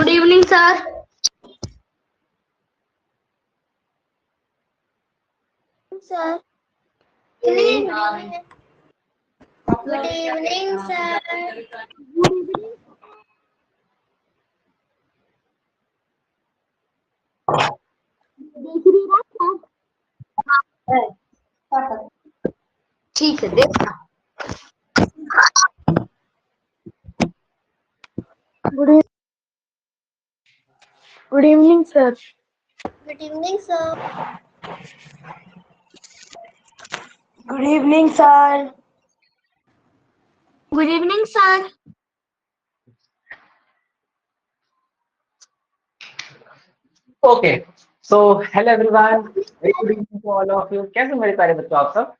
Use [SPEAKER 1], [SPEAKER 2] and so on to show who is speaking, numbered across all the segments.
[SPEAKER 1] Good evening sir.
[SPEAKER 2] Sir good evening sir.
[SPEAKER 1] ठीक है देखना।
[SPEAKER 3] Good evening sir.
[SPEAKER 2] Good evening sir.
[SPEAKER 3] Good evening sir.
[SPEAKER 1] Good evening sir.
[SPEAKER 4] Okay so hello everyone, very good evening to all of you. कैसे मेरे प्यारे बच्चों आप सब?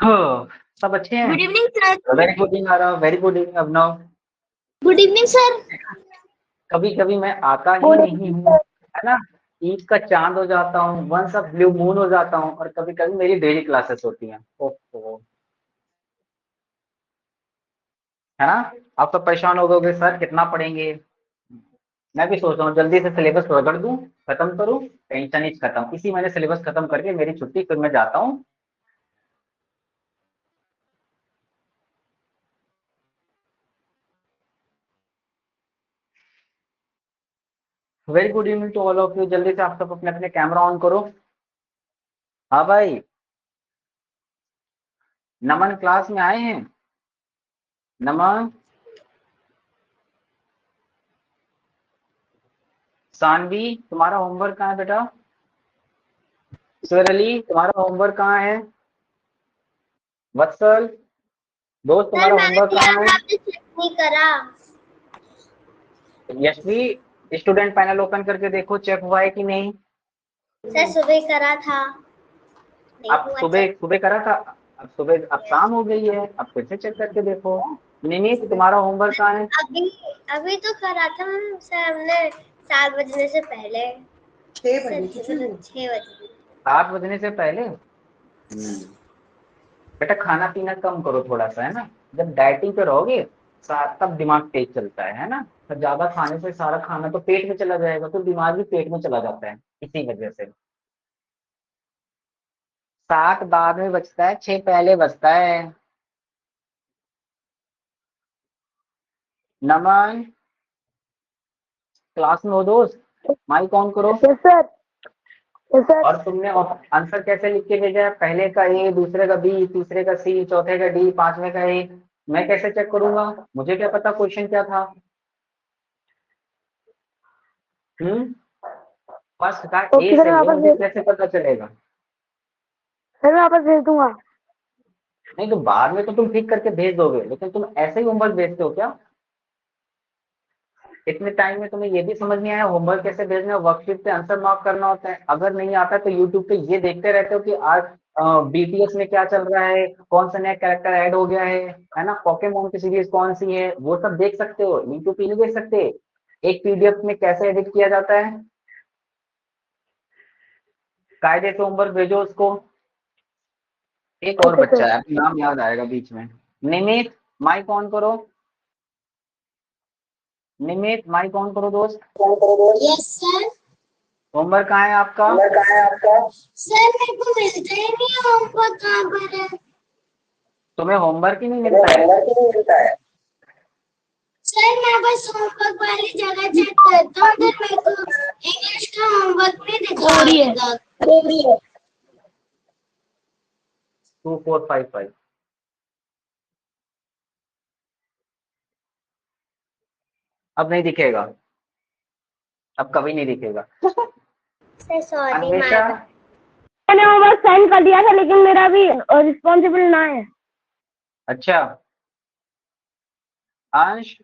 [SPEAKER 4] हाँ, सब अच्छे हैं?
[SPEAKER 1] Good evening sir.
[SPEAKER 4] Very good evening Aarav, very good evening Abhinav.
[SPEAKER 2] Good evening sir.
[SPEAKER 4] कभी कभी मैं आता ही नहीं हूँ, है ना। ईद का चांद हो जाता हूँ, वंस ऑफ ब्लू मून हो जाता हूँ, और कभी कभी मेरी डेली क्लासेस होती हैं। ओहो, है ना। आप सब परेशान हो गए सर कितना पढ़ेंगे। मैं भी सोच रहा हूँ जल्दी से सिलेबस रगड़ दूं, खत्म करूं, टेंशन ही खत्म। इसी महीने सिलेबस खत्म करके मेरी छुट्टी, फिर मैं जाता हूँ। Very good evening to all of you. जल्दी से आप सब अपने अपने कैमरा ऑन करो। हाँ भाई, नमन क्लास में आए हैं? नमन, सानवी तुम्हारा होमवर्क कहाँ है बेटा? सर अली तुम्हारा होमवर्क कहाँ है? वत्सल दोस्त
[SPEAKER 2] सर
[SPEAKER 4] तुम्हारा
[SPEAKER 2] मैंने
[SPEAKER 4] होमवर्क
[SPEAKER 2] दिया
[SPEAKER 4] कहाँ
[SPEAKER 2] था,
[SPEAKER 4] है?
[SPEAKER 2] आपने चेक नहीं करा।
[SPEAKER 4] यशवी स्टूडेंट पैनल ओपन करके देखो, चेक हुआ है कि नहीं।
[SPEAKER 2] सर सुबह करा था, नहीं
[SPEAKER 4] आप
[SPEAKER 2] हुआ
[SPEAKER 4] सुबह
[SPEAKER 2] चेक।
[SPEAKER 4] सुबह करा था? अब सुबह, अब शाम हो गई है, अब फिर से चेक करके देखो। निमित तुम्हारा होमवर्क कहाँ है?
[SPEAKER 2] अभी अभी तो करा था सर हमने 7 बजने से पहले। 6 बजे
[SPEAKER 4] 7 बजने से पहले? बेटा खाना पीना कम करो थोड़ा सा, है ना। जब डाइटिंग पे रहोगे तब दिमाग तेज चलता है ना। तो ज्यादा खाने से सारा खाना तो पेट में चला जाएगा, तो दिमाग भी पेट में चला जाता है, इसी वजह से। 7 बाद में बजता है, 6 पहले बजता है। नमन क्लास में हो दोस्त, माइक ऑन करो।
[SPEAKER 3] Yes sir. Yes sir.
[SPEAKER 4] और तुमने आंसर कैसे लिख के भेजा है? पहले का ए, दूसरे का बी, तीसरे का सी, चौथे का डी, पांचवे का ए। मैं कैसे चेक करूंगा? मुझे क्या पता क्वेश्चन क्या था। फर्स्ट का
[SPEAKER 3] ओके
[SPEAKER 4] ए
[SPEAKER 3] सर,
[SPEAKER 4] से
[SPEAKER 3] मैं
[SPEAKER 4] है,
[SPEAKER 3] वापस
[SPEAKER 4] मुझे कैसे पता चलेगा?
[SPEAKER 3] सर मैं वापस भेज दूंगा।
[SPEAKER 4] नहीं तो बाद में तो तुम ठीक करके भेज दोगे, लेकिन तुम ऐसे ही होमवर्क भेजते हो क्या? इतने टाइम में तुम्हें ये भी समझ नहीं आया होमवर्क कैसे भेजना है? वर्कशीट पे आंसर मार्क करना होता है। अगर नहीं आता तो यूट्यूब पे ये देखते रहते हो कि आज बीटीएस में क्या चल रहा है, कौन सा नया कैरेक्टर ऐड हो गया है ना, पोकेमोन की सीरीज कौन सी है, वो सब देख सकते हो। यूट्यूब पे नहीं देख सकते एक पीडीएफ में कैसे एडिट किया जाता है। कायदे से होमवर्क भेजो उसको। एक और
[SPEAKER 3] ओके
[SPEAKER 4] बच्चा
[SPEAKER 3] सर।
[SPEAKER 4] है, अभी नाम याद आएगा बीच में। निमित माइक ऑन करो। निमित माइक ऑन करो दोस्त।
[SPEAKER 2] Yes sir.
[SPEAKER 4] होमवर्क कहाँ है आपका?
[SPEAKER 2] सर मेरे को मिलता ही नहीं है, होमवर्क कहाँ पर है?
[SPEAKER 4] तुम्हें होमवर्क ही नहीं मिलता है?
[SPEAKER 2] सर मैं बस होमवर्क वाली जगह चेक करता हूँ, उधर मेरे को इंग्लिश का होमवर्क नहीं दिखा रहा।
[SPEAKER 4] 2455। अब नहीं दिखेगा, अब कभी नहीं दिखेगा।
[SPEAKER 2] सर सॉरी
[SPEAKER 4] अन्वेषा,
[SPEAKER 3] मैंने वो बस सेंड कर दिया था, लेकिन मेरा अभी रिस्पॉन्सिबल ना है।
[SPEAKER 4] अच्छा। अंश,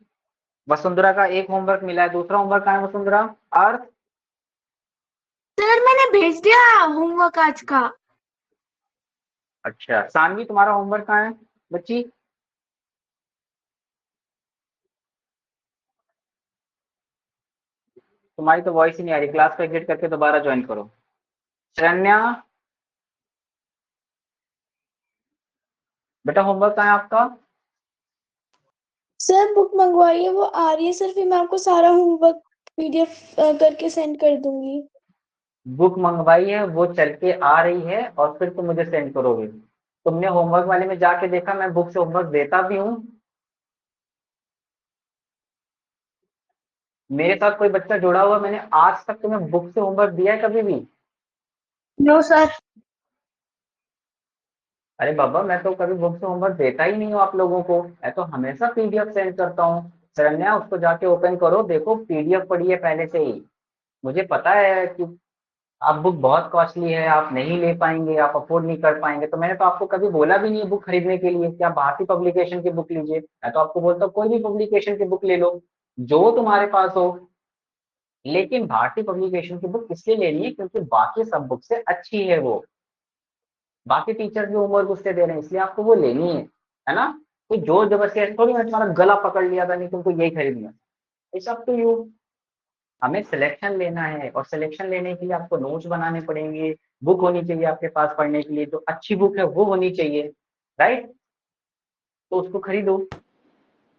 [SPEAKER 4] वसुंधरा का एक होमवर्क मिला है, दूसरा होमवर्क कहाँ है वसुंधरा? अर्थ,
[SPEAKER 1] सर मैंने भेज दिया होमवर्क आज का।
[SPEAKER 4] अच्छा। सानवी तुम्हारा होमवर्क कहाँ है बच्ची? तुम्हारी तो वॉइस ही नहीं आ रही, क्लास को एग्जिट करके दोबारा ज्वाइन करो। शरण्या, बेटा होमवर्क कहाँ है आपका?
[SPEAKER 5] सर बुक मंगवाई है, वो आ रही है सर, फिर मैं आपको सारा होमवर्क PDF करके सेंड कर दूंगी।
[SPEAKER 4] बुक मंगवाई है, वो चल के आ रही है और फिर तुम मुझे सेंड करोगे। तुमने होमवर्क वाले में जाके देखा मैं बुक से होमवर्क देता भी हूँ? मेरे साथ कोई बच्चा जुड़ा हुआ, मैंने आज तक तुम्हें बुक से होमवर्क दिया है कभी भी?
[SPEAKER 3] No sir.
[SPEAKER 4] अरे बाबा, मैं तो कभी बुक से होमवर्क देता ही नहीं हूँ आप लोगों को, मैं तो हमेशा पीडीएफ सेंड करता हूँ। शरण्या, उसको जाके ओपन करो, देखो पीडीएफ पड़ी है पहले से ही। मुझे पता है कि आप बुक बहुत कॉस्टली है, आप नहीं ले पाएंगे, आप अफोर्ड नहीं कर पाएंगे, तो मैंने तो आपको कभी बोला भी नहीं है बुक खरीदने के लिए कि आप भारतीय पब्लिकेशन की बुक लीजिए। मैं तो आपको बोलता हूँ कोई भी पब्लिकेशन की बुक ले लो जो तुम्हारे पास हो, लेकिन भारतीय पब्लिकेशन की बुक इसलिए लेनी है क्योंकि बाकी सब बुक से अच्छी है वो। बाकी टीचर भी होमवर्क उससे दे रहे हैं, इसलिए आपको वो लेनी है ना? कोई जोर जबरदस्ती ऐसे थोड़ी मैं तुम्हारा गला पकड़ लिया था नहीं तुमको यही खरीदना। It's up to you. हमें सिलेक्शन लेना है और सिलेक्शन लेने के लिए आपको नोट्स बनाने पड़ेंगे, बुक होनी चाहिए आपके पास पढ़ने के लिए, जो अच्छी बुक है वो होनी चाहिए, राइट? तो उसको खरीदो।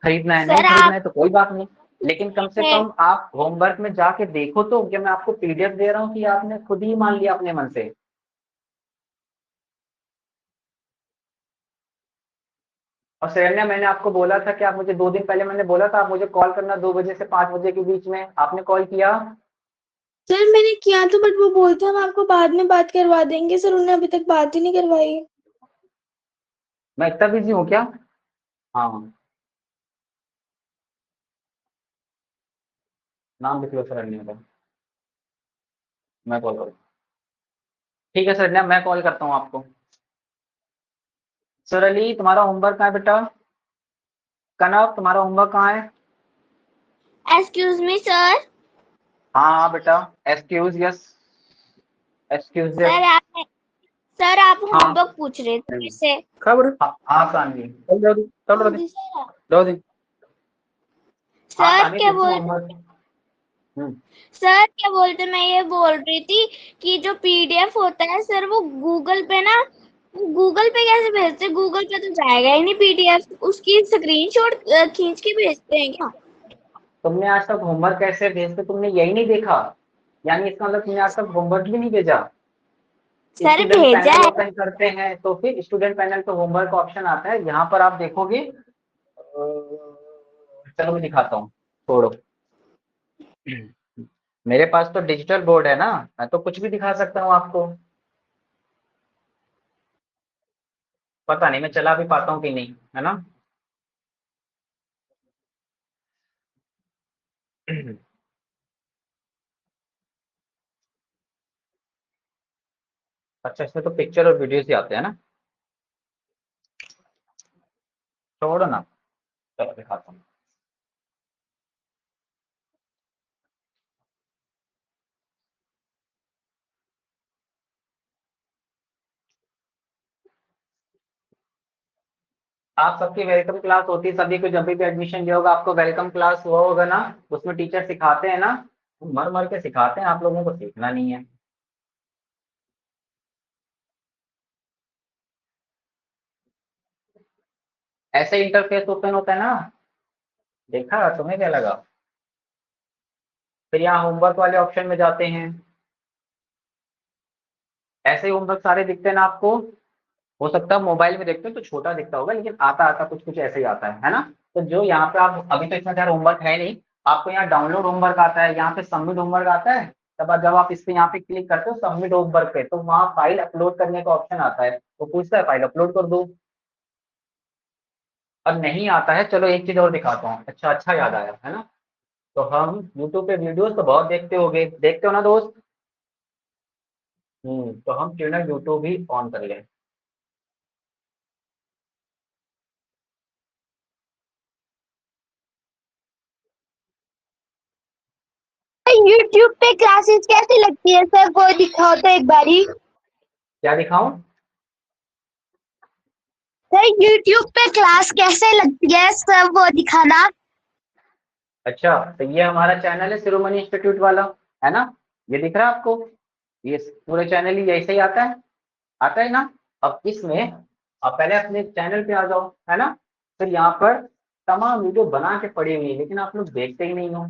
[SPEAKER 4] खरीदना है, नहीं
[SPEAKER 3] सर
[SPEAKER 4] खरीदना
[SPEAKER 3] आप
[SPEAKER 4] है तो कोई बात नहीं, लेकिन कम से कम आप होमवर्क में जाके देखो तो कि मैं आपको पीडीएफ दे रहा हूँ कि आपने खुद ही मान लिया अपने मन से। और शरण्या, मैंने आपको बोला था कि आप मुझे 2 दिन पहले मैंने बोला था आप मुझे कॉल करना 2 बजे से 5 बजे के बीच में, आपने कॉल किया?
[SPEAKER 5] सर मैंने किया तो, बट वो बोलते हम आपको बाद में बात करवा देंगे। सर उन्होंने अभी तक बात ही नहीं करवाई।
[SPEAKER 4] मैं इतना बिजी हूँ क्या? हाँ, नाम लिख लो शरण्या का, मैं कॉल करूँ? ठीक है शरण्या, मैं कॉल करता हूँ आपको। सरली, तुम्हारा होमवर्क कहाँ है बेटा? कनव, तुम्हारा होमवर्क कहाँ है?
[SPEAKER 3] Excuse me sir.
[SPEAKER 4] हाँ हाँ बेटा, excuse yes, excuse yes.
[SPEAKER 3] Sir आप
[SPEAKER 4] हाँ
[SPEAKER 3] होमवर्क पूछ रहे थे मेरे से।
[SPEAKER 4] खबर, हाँ सानवी, चल जाओ दी, जाओ दी। हाँ
[SPEAKER 3] सर
[SPEAKER 4] सानवी,
[SPEAKER 3] क्या
[SPEAKER 4] पूछो
[SPEAKER 3] बोल
[SPEAKER 4] होमवर्क। हम्म।
[SPEAKER 3] सर क्या बोलते, मैं ये बोल रही थी कि जो PDF होता है सर वो गूगल पे ना, गूगल पे कैसे भेजते? गूगल पे तो जाएगा ही नहीं PDF, उसकी स्क्रीनशॉट खींच के भेजते हैं क्या?
[SPEAKER 4] तुमने आज तक होमवर्क कैसे भेजते तुमने यही नहीं देखा? यानी इसका मतलब तुमने आज तक होमवर्क भी नहीं भेजा?
[SPEAKER 3] सर
[SPEAKER 4] स्टूडेंट
[SPEAKER 3] भेजा
[SPEAKER 4] पैनल
[SPEAKER 3] है।
[SPEAKER 4] ओपन करते हैं तो फिर स्टूडेंट पैनल पे होमवर्क का ऑप्शन आता है, यहाँ पर आप देखोगे चलो मैं दिखाता हूँ, छोड़ो। मेरे पास तो डिजिटल बोर्ड है ना, मैं तो कुछ भी दिखा सकता हूँ आपको। पता नहीं मैं चला भी पाता हूँ कि नहीं, है ना? अच्छा, इसमें तो पिक्चर और वीडियोस ही आते हैं ना, छोड़ो ना, चलो दिखाता हूँ। आप सबकी वेलकम क्लास होती है, सभी को जब भी एडमिशन लिया होगा आपको वेलकम क्लास हुआ होगा ना, उसमें टीचर सिखाते हैं ना, मर मर के सिखाते हैं, आप लोगों को सीखना नहीं है। ऐसे इंटरफेस ओपन होता है ना, देखा? तुम्हें क्या लगा? फिर यहाँ होमवर्क वाले ऑप्शन में जाते हैं, ऐसे ही होमवर्क सारे दिखते हैं ना आपको। हो सकता है मोबाइल में देखते हो तो छोटा दिखता होगा, लेकिन आता आता कुछ कुछ ऐसे ही आता है ना? तो जो यहाँ पे आप अभी तो इतना सारा होमवर्क है नहीं, आपको यहाँ डाउनलोड होमवर्क आता है, यहाँ पे सबमिट होमवर्क आता है। तब जब आप इस पे यहाँ पे क्लिक करते हो सबमिट होमवर्क पे, तो वहाँ फाइल अपलोड करने का ऑप्शन आता है, तो पूछता है फाइल अपलोड कर दो। और नहीं आता है, चलो एक चीज और दिखाता हूँ, अच्छा अच्छा याद आया, है ना? तो हम यूट्यूब पे वीडियोस तो बहुत देखते हो ना दोस्त? तो हम क्यों ना यूट्यूब ही ऑन कर लें।
[SPEAKER 3] YouTube पे क्लासेस कैसी लगती है सर, वो दिखाओ तो एक बारी।
[SPEAKER 4] क्या दिखाऊं?
[SPEAKER 3] सर YouTube पे क्लास कैसे लगती है सर, वो दिखाना।
[SPEAKER 4] अच्छा, तो ये हमारा चैनल है शिरोमणि इंस्टीट्यूट वाला, है ना? ये दिख रहा है आपको? ये पूरे चैनल ही ऐसे ही आता है ना? अब इसमें आप पहले अपने चैनल पे आ जाओ, है ना? फिर यहाँ पर तमाम वीडियो बना के पड़ी हुई है, लेकिन आप लोग देखते ही नहीं हो।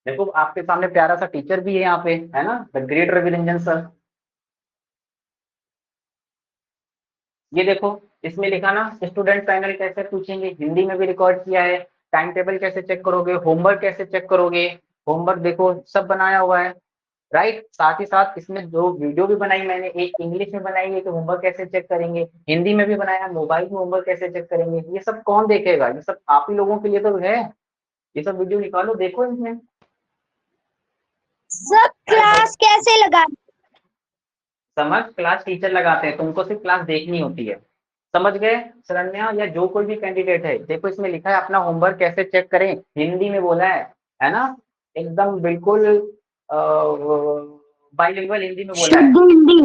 [SPEAKER 4] देखो आपके सामने प्यारा सा टीचर भी है यहाँ पे, है ना, the great Ravi Ranjan sir. ये देखो इसमें लिखा ना, स्टूडेंट पैनल कैसे पूछेंगे, हिंदी में भी रिकॉर्ड किया है। टाइम टेबल कैसे चेक करोगे, होमवर्क कैसे चेक करोगे, होमवर्क देखो सब बनाया हुआ है, राइट। साथ ही साथ इसमें दो वीडियो भी बनाई मैंने, एक इंग्लिश में बनाई है कि होमवर्क कैसे चेक करेंगे, हिंदी में भी बनाया मोबाइल में होमवर्क कैसे चेक करेंगे। ये सब कौन देखेगा, ये सब आप ही लोगों के लिए तो है। ये सब वीडियो निकालो, देखो इसमें।
[SPEAKER 2] सर क्लास कैसे लगा?
[SPEAKER 4] समझ, क्लास टीचर लगाते हैं, तुमको सिर्फ क्लास देखनी होती है। समझ गए शरण्या, या जो कोई भी कैंडिडेट है, देखो इसमें लिखा है अपना होमवर्क कैसे चेक करें, हिंदी में बोला है ना, एकदम बिल्कुल बाइलिंगुअल हिंदी में बोला है।
[SPEAKER 1] शुद्ध हिंदी।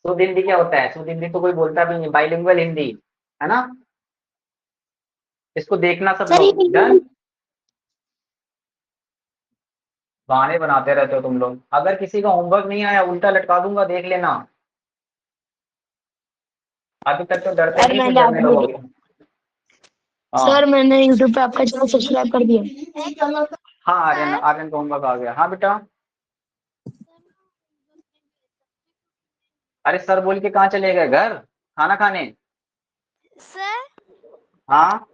[SPEAKER 4] शुद्ध हिंदी क्या होता है, शुद्ध हिंदी तो कोई बोलता भी नहीं, बाइलिंगुअल हिंदी, है ना। इसको देखना सब
[SPEAKER 2] सर
[SPEAKER 4] लोग, डन। बहाने बनाते रहते हो तुम लोग, अगर किसी का होमवर्क नहीं आया उल्टा लटका दूंगा, देख लेना। अभी तक तो डरते
[SPEAKER 1] सर
[SPEAKER 4] नहीं, फिर
[SPEAKER 1] मैंने
[SPEAKER 4] डरने
[SPEAKER 1] आपको
[SPEAKER 4] लगोगे। हाँ
[SPEAKER 1] सर मैंने यूट्यूब पे आपका चैनल सब्सक्राइब कर दिया।
[SPEAKER 4] हाँ, आर्यन, आर्यन का होमवर्क आ गया। हाँ बेटा, अरे सर बोल के कहाँ चले गए, घर खाना खाने।
[SPEAKER 6] सर
[SPEAKER 4] हाँ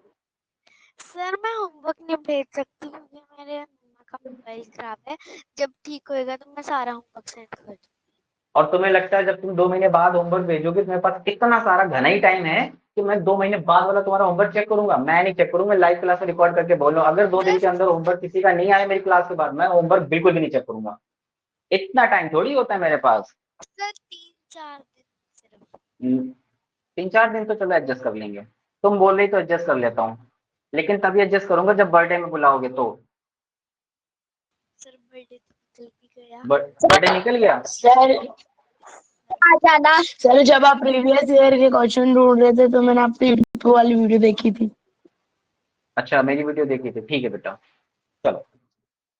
[SPEAKER 6] सर मैं होमवर्क नहीं भेज सकती क्योंकि मेरे मम्मा का मोबाइल खराब है। जब ठीक होएगा तो मैं सारा होमवर्क सेंड कर दूंगी।
[SPEAKER 4] और तुम्हें लगता है जब तुम 2 महीने बाद होमवर्क भेजोगे, तुम्हारे पास इतना सारा घना ही टाइम है कि मैं 2 महीने बाद वाला तुम्हारा होमवर्क चेक करूंगा? मैं नहीं चेक करूंगा, लाइव क्लास में रिकॉर्ड करके बोलो, अगर 2 दिन के अंदर होमवर्क किसी का नहीं आया मेरी क्लास के बाद, मैं होमवर्क बिल्कुल भी नहीं चेक करूंगा। इतना टाइम थोड़ी होता है मेरे पास।
[SPEAKER 6] सर 3-4 दिन सिर्फ।
[SPEAKER 4] 3-4 दिन तो चलो एडजस्ट कर लेंगे, तुम बोल रही तो एडजस्ट कर लेता हूँ, लेकिन तभी एडजस्ट करूंगा जब बर्थडे में बुलाओगे तो।
[SPEAKER 6] सर बर्थडे तो निकल भी गया।
[SPEAKER 4] बर्थडे निकल गया।
[SPEAKER 1] सर आ जाना सर, जब आप प्रीवियस ईयर के क्वेश्चन ढूंढ रहे थे तो मैंने आपकी यूट्यूब वाली वीडियो देखी थी।
[SPEAKER 4] अच्छा मेरी वीडियो देखी थी, ठीक है बेटा, चलो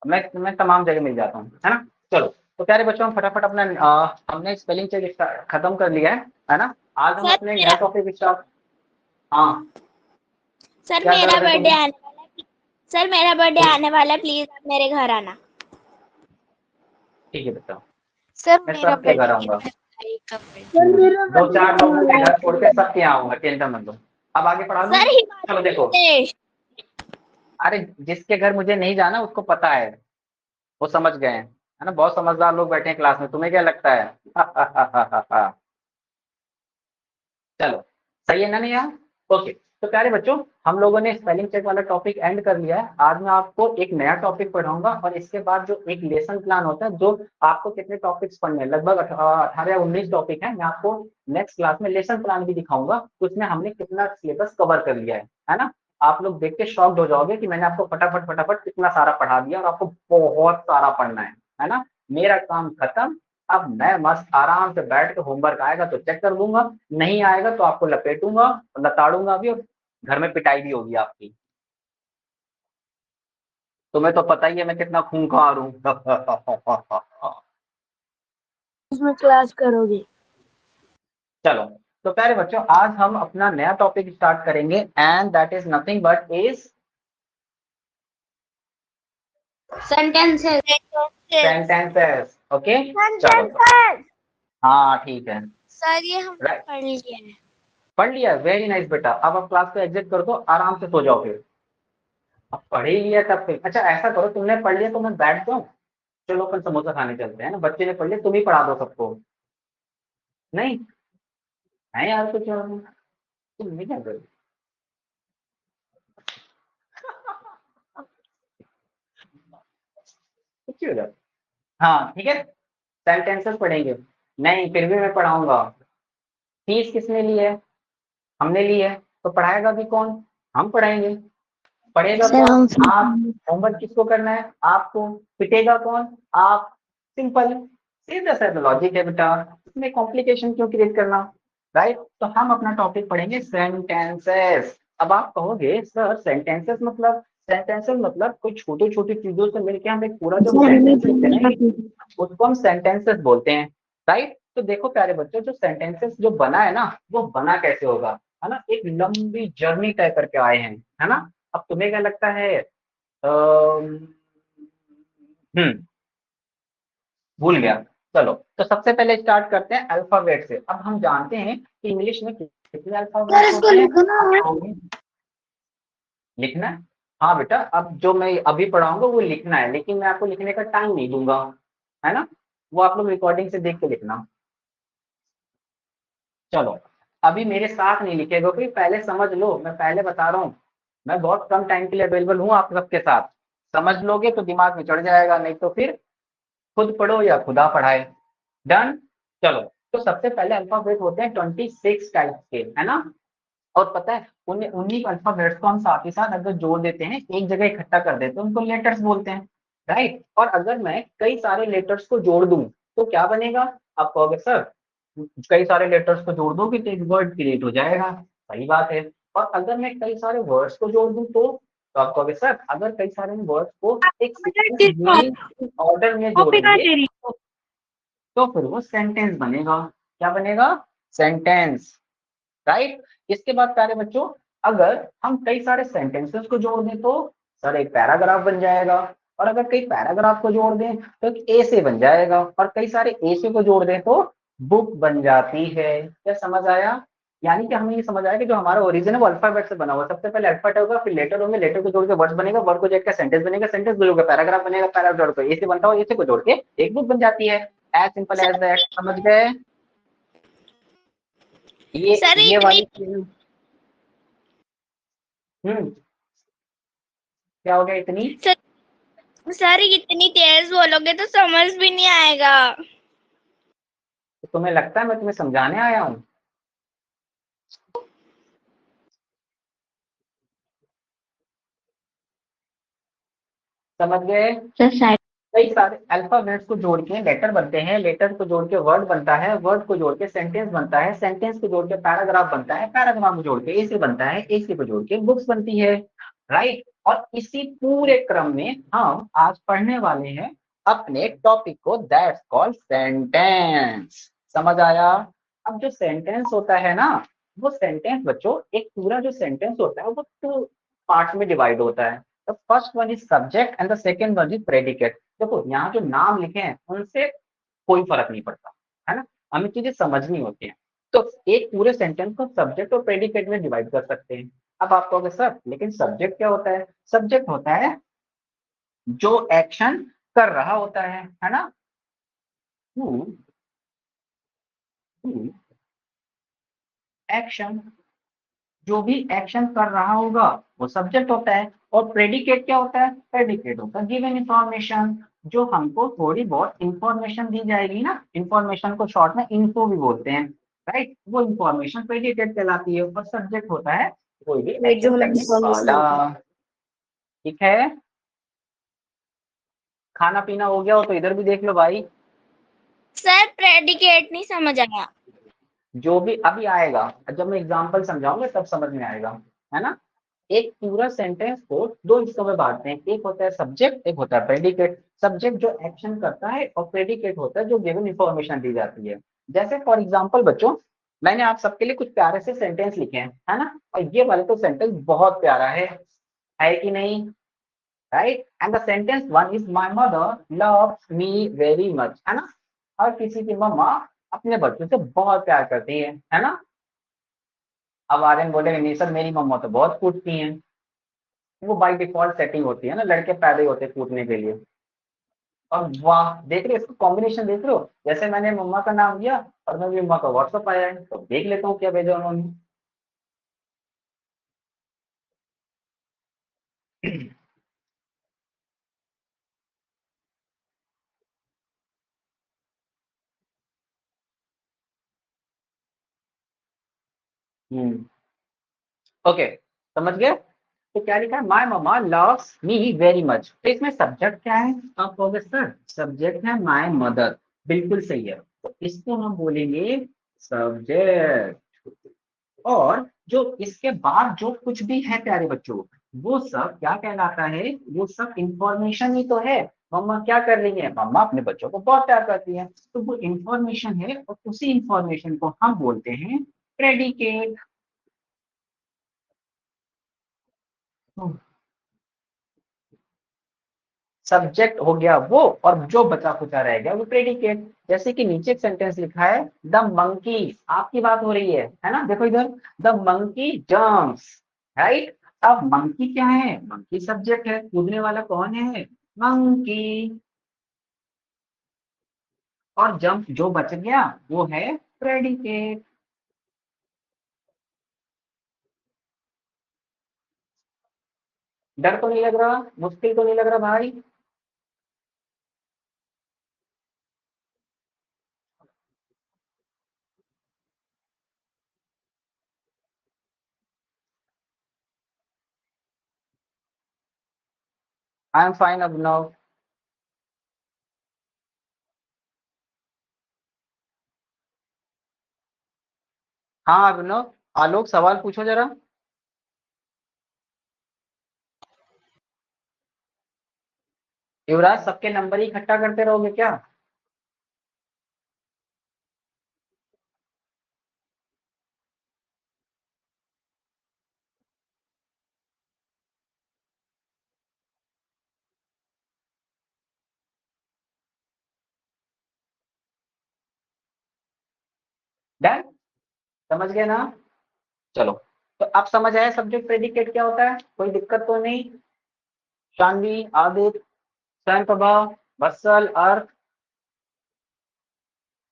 [SPEAKER 4] मैं तमाम जगह मिल जाता हूँ, है ना। चलो तो प्यारे बच्चों, हम फटाफट अपना हमने स्पेलिंग चेक खत्म कर लिया है ना। आज हम
[SPEAKER 3] सर
[SPEAKER 4] अपने नया
[SPEAKER 3] मेरा
[SPEAKER 4] टॉपिक स्टार्ट। हाँ
[SPEAKER 3] सर
[SPEAKER 4] क्या
[SPEAKER 3] मेरा
[SPEAKER 4] करोगे
[SPEAKER 3] बर्थडे
[SPEAKER 4] तुम?
[SPEAKER 3] आने वाला है। सर मेरा बर्थडे आने वाला है, प्लीज आप मेरे घर आना।
[SPEAKER 4] ठीक है बेटा,
[SPEAKER 6] सर
[SPEAKER 4] मैं
[SPEAKER 6] मेरा
[SPEAKER 4] सबके घर
[SPEAKER 6] बर्थडे
[SPEAKER 4] आऊंगा।
[SPEAKER 6] मेरे भाई का बर्थडे।
[SPEAKER 1] सर मेरा
[SPEAKER 4] 2-4 लोगों के घर छोड़ के सबके यहाँ आऊंगा, टेंशन मत लो। अब आगे पढ़ा लूँ।
[SPEAKER 3] सर
[SPEAKER 4] चलो
[SPEAKER 3] हिमाचल
[SPEAKER 4] देखो,
[SPEAKER 3] प्रदेश।
[SPEAKER 4] अरे जिसके घर मुझे नहीं जाना उसको पता है, वो समझ गए हैं, है ना। बहुत समझदार लोग बैठे हैं क्लास में, तुम्हें क्या लगता है? चलो सही है ना, नहीं यार। ओके, तो प्यारे बच्चों, हम लोगों ने स्पेलिंग चेक वाला टॉपिक एंड कर लिया है। आज मैं आपको एक नया टॉपिक पढ़ाऊंगा और इसके बाद जो एक लेसन प्लान होता है, जो आपको कितने टॉपिक्स पढ़ने हैं, लगभग 18 या 19 टॉपिक है। मैं आपको नेक्स्ट क्लास में लेसन प्लान भी दिखाऊंगा, उसमें हमने कितना सिलेबस कवर कर लिया है ना। आप लोग देख के शॉक्ड हो जाओगे कि मैंने आपको फटाफट फटाफट कितना सारा पढ़ा दिया और आपको बहुत सारा पढ़ना है ना। मेरा काम खत्म, अब मैं मस्त आराम से बैठ के होमवर्क आएगा तो चेक कर लूंगा, नहीं आएगा तो आपको लपेटूंगा और लताड़ूंगा भी, और घर में पिटाई भी होगी आपकी। तुम्हें तो पता ही है मैं कितना खूंखार हूँ।
[SPEAKER 1] उसमें क्लास करोगे।
[SPEAKER 4] चलो तो प्यारे बच्चों, आज हम अपना नया टॉपिक स्टार्ट करेंगे and that is nothing but is
[SPEAKER 2] sentences.
[SPEAKER 4] Sentences. Okay चलो,
[SPEAKER 3] सेंटेंसेस।
[SPEAKER 4] हाँ ठीक है,
[SPEAKER 6] सर ये हमने
[SPEAKER 4] राइट,
[SPEAKER 6] पढ़ लिया है।
[SPEAKER 4] पढ़ लिया, वेरी नाइस बेटा। अब आप क्लास को एग्जिट कर दो, आराम से सो जाओ फिर। अब पढ़ ही लिया तब फिर, अच्छा ऐसा करो, तुमने पढ़ लिया तो मैं बैठ जाऊं, चलो अपन समोसा खाने चलते हैं ना, बच्चे ने पढ़ लिया, तुम ही पढ़ा दो सबको। नहीं है यार कुछ और, तुम नहीं क्या करो। कुछ हो जाए, हाँ ठीक है, सेंटेंसेस पढ़ेंगे। नहीं फिर भी मैं पढ़ाऊंगा। फीस किसने ली है? हमने ली है, तो पढ़ाएगा भी कौन? हम पढ़ाएंगे। पढ़ेगा
[SPEAKER 1] सर
[SPEAKER 4] कौन?
[SPEAKER 1] हम
[SPEAKER 4] आप। होमवर्क किसको करना है? आपको। पिटेगा कौन? आप। सिंपल, सीधा सा लॉजिक है बेटा, इसमें कॉम्प्लिकेशन क्यों क्रिएट करना, राइट। तो हम अपना टॉपिक पढ़ेंगे सेंटेंसेस। अब आप कहोगे सर सेंटेंसेस मतलब, सेंटेंसेस मतलब कोई छोटी छोटी चीजों से मिलकर हम एक पूरा जो सेंटेंस लिखते हैं ना, उसको हम सेंटेंसेस बोलते हैं, राइट। तो देखो प्यारे बच्चों, जो सेंटेंसेस जो बना है ना, वो बना कैसे होगा, है ना, एक लंबी जर्नी तय करके आए हैं, है ना। अब तुम्हें क्या लगता है, भूल गया। चलो, तो सबसे पहले स्टार्ट करते हैं अल्फाबेट से। अब हम जानते हैं कि इंग्लिश में कितने
[SPEAKER 2] सर
[SPEAKER 4] अल्फाबेट
[SPEAKER 2] इसको
[SPEAKER 4] होते हैं।
[SPEAKER 2] लिखना है।
[SPEAKER 4] लिखना है? हाँ बेटा, अब जो मैं अभी पढ़ाऊंगा वो लिखना है, लेकिन मैं आपको लिखने का टाइम नहीं दूंगा, है ना। वो आप लोग रिकॉर्डिंग से देख के लिखना। चलो, अभी मेरे साथ नहीं लिखेगा कोई, पहले समझ लो, मैं पहले बता रहा हूँ, मैं बहुत कम टाइम के लिए अवेलेबल हूँ आप सबके साथ। समझ लोगे तो दिमाग में चढ़ जाएगा, नहीं तो फिर खुद पढ़ो या खुदा पढ़ाए। डन। चलो, तो सबसे पहले अल्फाबेट होते हैं 26 टाइप के, है ना। और पता है, उन्हें उन्हीं अल्फाबेट्स को हम साथ ही साथ अगर जोड़ देते हैं, एक जगह इकट्ठा कर देते हैं, उनको लेटर्स बोलते हैं, राइट। और अगर मैं कई सारे लेटर्स को जोड़ दूं तो क्या बनेगा? आप कहोगे सर, कई सारे लेटर्स को जोड़ दोगे तो एक वर्ड क्रिएट हो जाएगा। सही बात है। और अगर मैं कई सारे वर्ड्स को जोड़ दूं तो आप कहोगे सर, अगर कई सारे वर्ड्स को एक सीक्वेंस ऑर्डर में जोड़ेंगे तो फिर वो सेंटेंस बनेगा। क्या बनेगा? Sentence, right. इसके बाद प्यारे बच्चों, अगर हम कई सारे सेंटेंसेस को जोड़ दें तो सर एक पैराग्राफ बन जाएगा। और अगर कई पैराग्राफ को जोड़ दें तो एक एसे बन जाएगा। और कई सारे एसे को जोड़ दें तो बुक बन जाती है। क्या समझ आया? यानी कि हमें ये समझ आया कि जो हमारा ओरिजिन है वो अल्फाबेट से बना हुआ। सबसे पहले अल्फाबेट होगा, फिर लेटर होंगे, लेटर को जोड़ के वर्ड बनेगा, वर्ड को जोड़ के सेंटेंस बनेगा, सेंटेंस को जोड़ के पैराग्राफ बनेगा, पैराग्राफ जोड़ के एसे बनता हो, एसे को जोड़ के एक बुक बन जाती है। As simple as that. समझ गए?
[SPEAKER 3] सर
[SPEAKER 4] ये
[SPEAKER 3] इतनी
[SPEAKER 4] वाली चीज। हम्म क्या हो गया इतनी?
[SPEAKER 3] सर, सर इतनी तेज बोलोगे तो समझ भी नहीं आएगा।
[SPEAKER 4] तो तुम्हें लगता है मैं तुम्हें समझाने आया हूँ? समझ गए?
[SPEAKER 1] सर
[SPEAKER 4] कई सारे अल्फाबेट्स को जोड़ के लेटर बनते हैं, लेटर को जोड़ के वर्ड बनता है, वर्ड को जोड़ के सेंटेंस बनता है, सेंटेंस को जोड़ के पैराग्राफ बनता है, पैराग्राफ को जोड़ के एसे बनता है, एसे को जोड़ के बुक्स बनती है, राइट। और इसी पूरे क्रम में हम आज पढ़ने वाले हैं अपने टॉपिक को, दैट्स कॉल्ड सेंटेंस। समझ आया? अब जो सेंटेंस होता है ना, वो सेंटेंस बच्चों, एक पूरा जो सेंटेंस होता है वो टू पार्ट में डिवाइड होता है। The first one is subject and the second one is predicate. देखो यहाँ जो नाम लिखे हैं उनसे कोई फर्क नहीं पड़ता, है ना। हमें चीजें समझनी होती हैं। तो एक पूरे सेंटेंस को सब्जेक्ट और प्रेडिकेट में डिवाइड कर सकते हैं। अब आप कहोगे सर, लेकिन सब्जेक्ट क्या होता है? सब्जेक्ट होता है जो एक्शन कर रहा होता है ना। हु एक्शन, जो भी एक्शन कर रहा होगा वो सब्जेक्ट होता है। और प्रेडिकेट क्या होता है? प्रेडिकेट होता है गिवन इंफॉर्मेशन, जो हमको थोड़ी बहुत इंफॉर्मेशन दी जाएगी ना, इंफॉर्मेशन को शॉर्ट में इन्फो भी बोलते हैं, राइट। वो इंफॉर्मेशन प्रेडिकेट कहलाती है। और सब्जेक्ट होता है कोई भी एक्शन करने वाला। ठीक है, खाना पीना हो गया हो तो इधर भी देख लो भाई।
[SPEAKER 3] सर प्रेडिकेट नहीं समझ आया।
[SPEAKER 4] जो भी अभी आएगा, जब मैं एग्जांपल समझाऊंगा तब समझ में आएगा, है ना। एक पूरा सेंटेंस को दो हिस्सों में बांटते हैं, एक होता है सब्जेक्ट, एक होता है प्रेडिकेट। सब्जेक्ट जो एक्शन करता है और प्रेडिकेट होता है जो गिवन इंफॉर्मेशन दी जाती है। जैसे फॉर एग्जांपल बच्चों, मैंने आप सबके लिए कुछ प्यारे से सेंटेंस लिखे हैं, है ना। और ये वाले तो सेंटेंस बहुत प्यारा है कि नहीं? Right. And the sentence one is my mother loves me very much, है ना। हर किसी की मम्मा अपने बच्चों से बहुत प्यार करती है ना। अब आर्यन बोलेंगे नहीं सर, मेरी मम्मा तो बहुत कूटती हैं। वो बाई डिफॉल्ट सेटिंग होती है ना, लड़के पैदा ही होते हैं कूटने के लिए। और वाह, देख रहे हो इसको, कॉम्बिनेशन देख रहे हो, जैसे मैंने मम्मा का नाम दिया और मेरी मम्मा का व्हाट्सअप आया है, तो देख लेता हूँ क्या भेजा उन्होंने। हम्म ओके, समझ गए? तो क्या लिखा है? My mama loves me very much. तो इसमें सब्जेक्ट क्या है? आप कहोगे सर सब्जेक्ट है माय मदर। बिल्कुल सही है, तो इसको हम बोलेंगे सब्जेक्ट। और जो इसके बाद जो कुछ भी है प्यारे बच्चों, वो सब क्या कहलाता है? वो सब इंफॉर्मेशन ही तो है। मम्मा क्या कर रही है? मम्मा अपने बच्चों को बहुत प्यार करती है, तो वो इंफॉर्मेशन है। और उसी इंफॉर्मेशन को हम बोलते हैं प्रेडिकेट। सब्जेक्ट हो गया वो, और जो बचा खुचा रह गया वो प्रेडिकेट। जैसे कि नीचे एक सेंटेंस लिखा है, द मंकी, आपकी बात हो रही है ना, देखो इधर, द मंकी जंप्स, राइट। अब मंकी क्या है, मंकी सब्जेक्ट है, कूदने वाला कौन है, मंकी, और जंप जो बच गया वो है प्रेडिकेट। डर तो नहीं लग रहा, मुश्किल तो नहीं लग रहा भाई? आई एम फाइन अभिनव। हाँ अभिनव, आलोक सवाल पूछो जरा। युवराज, सबके नंबर ही इकट्ठा करते रहोगे क्या? डन, समझ गए ना? चलो, तो अब समझ आया सब्जेक्ट प्रेडिकेट क्या होता है, कोई दिक्कत तो नहीं? शानवी, आदित्य, स्वयं प्रभा, वत्सल, अर्थ,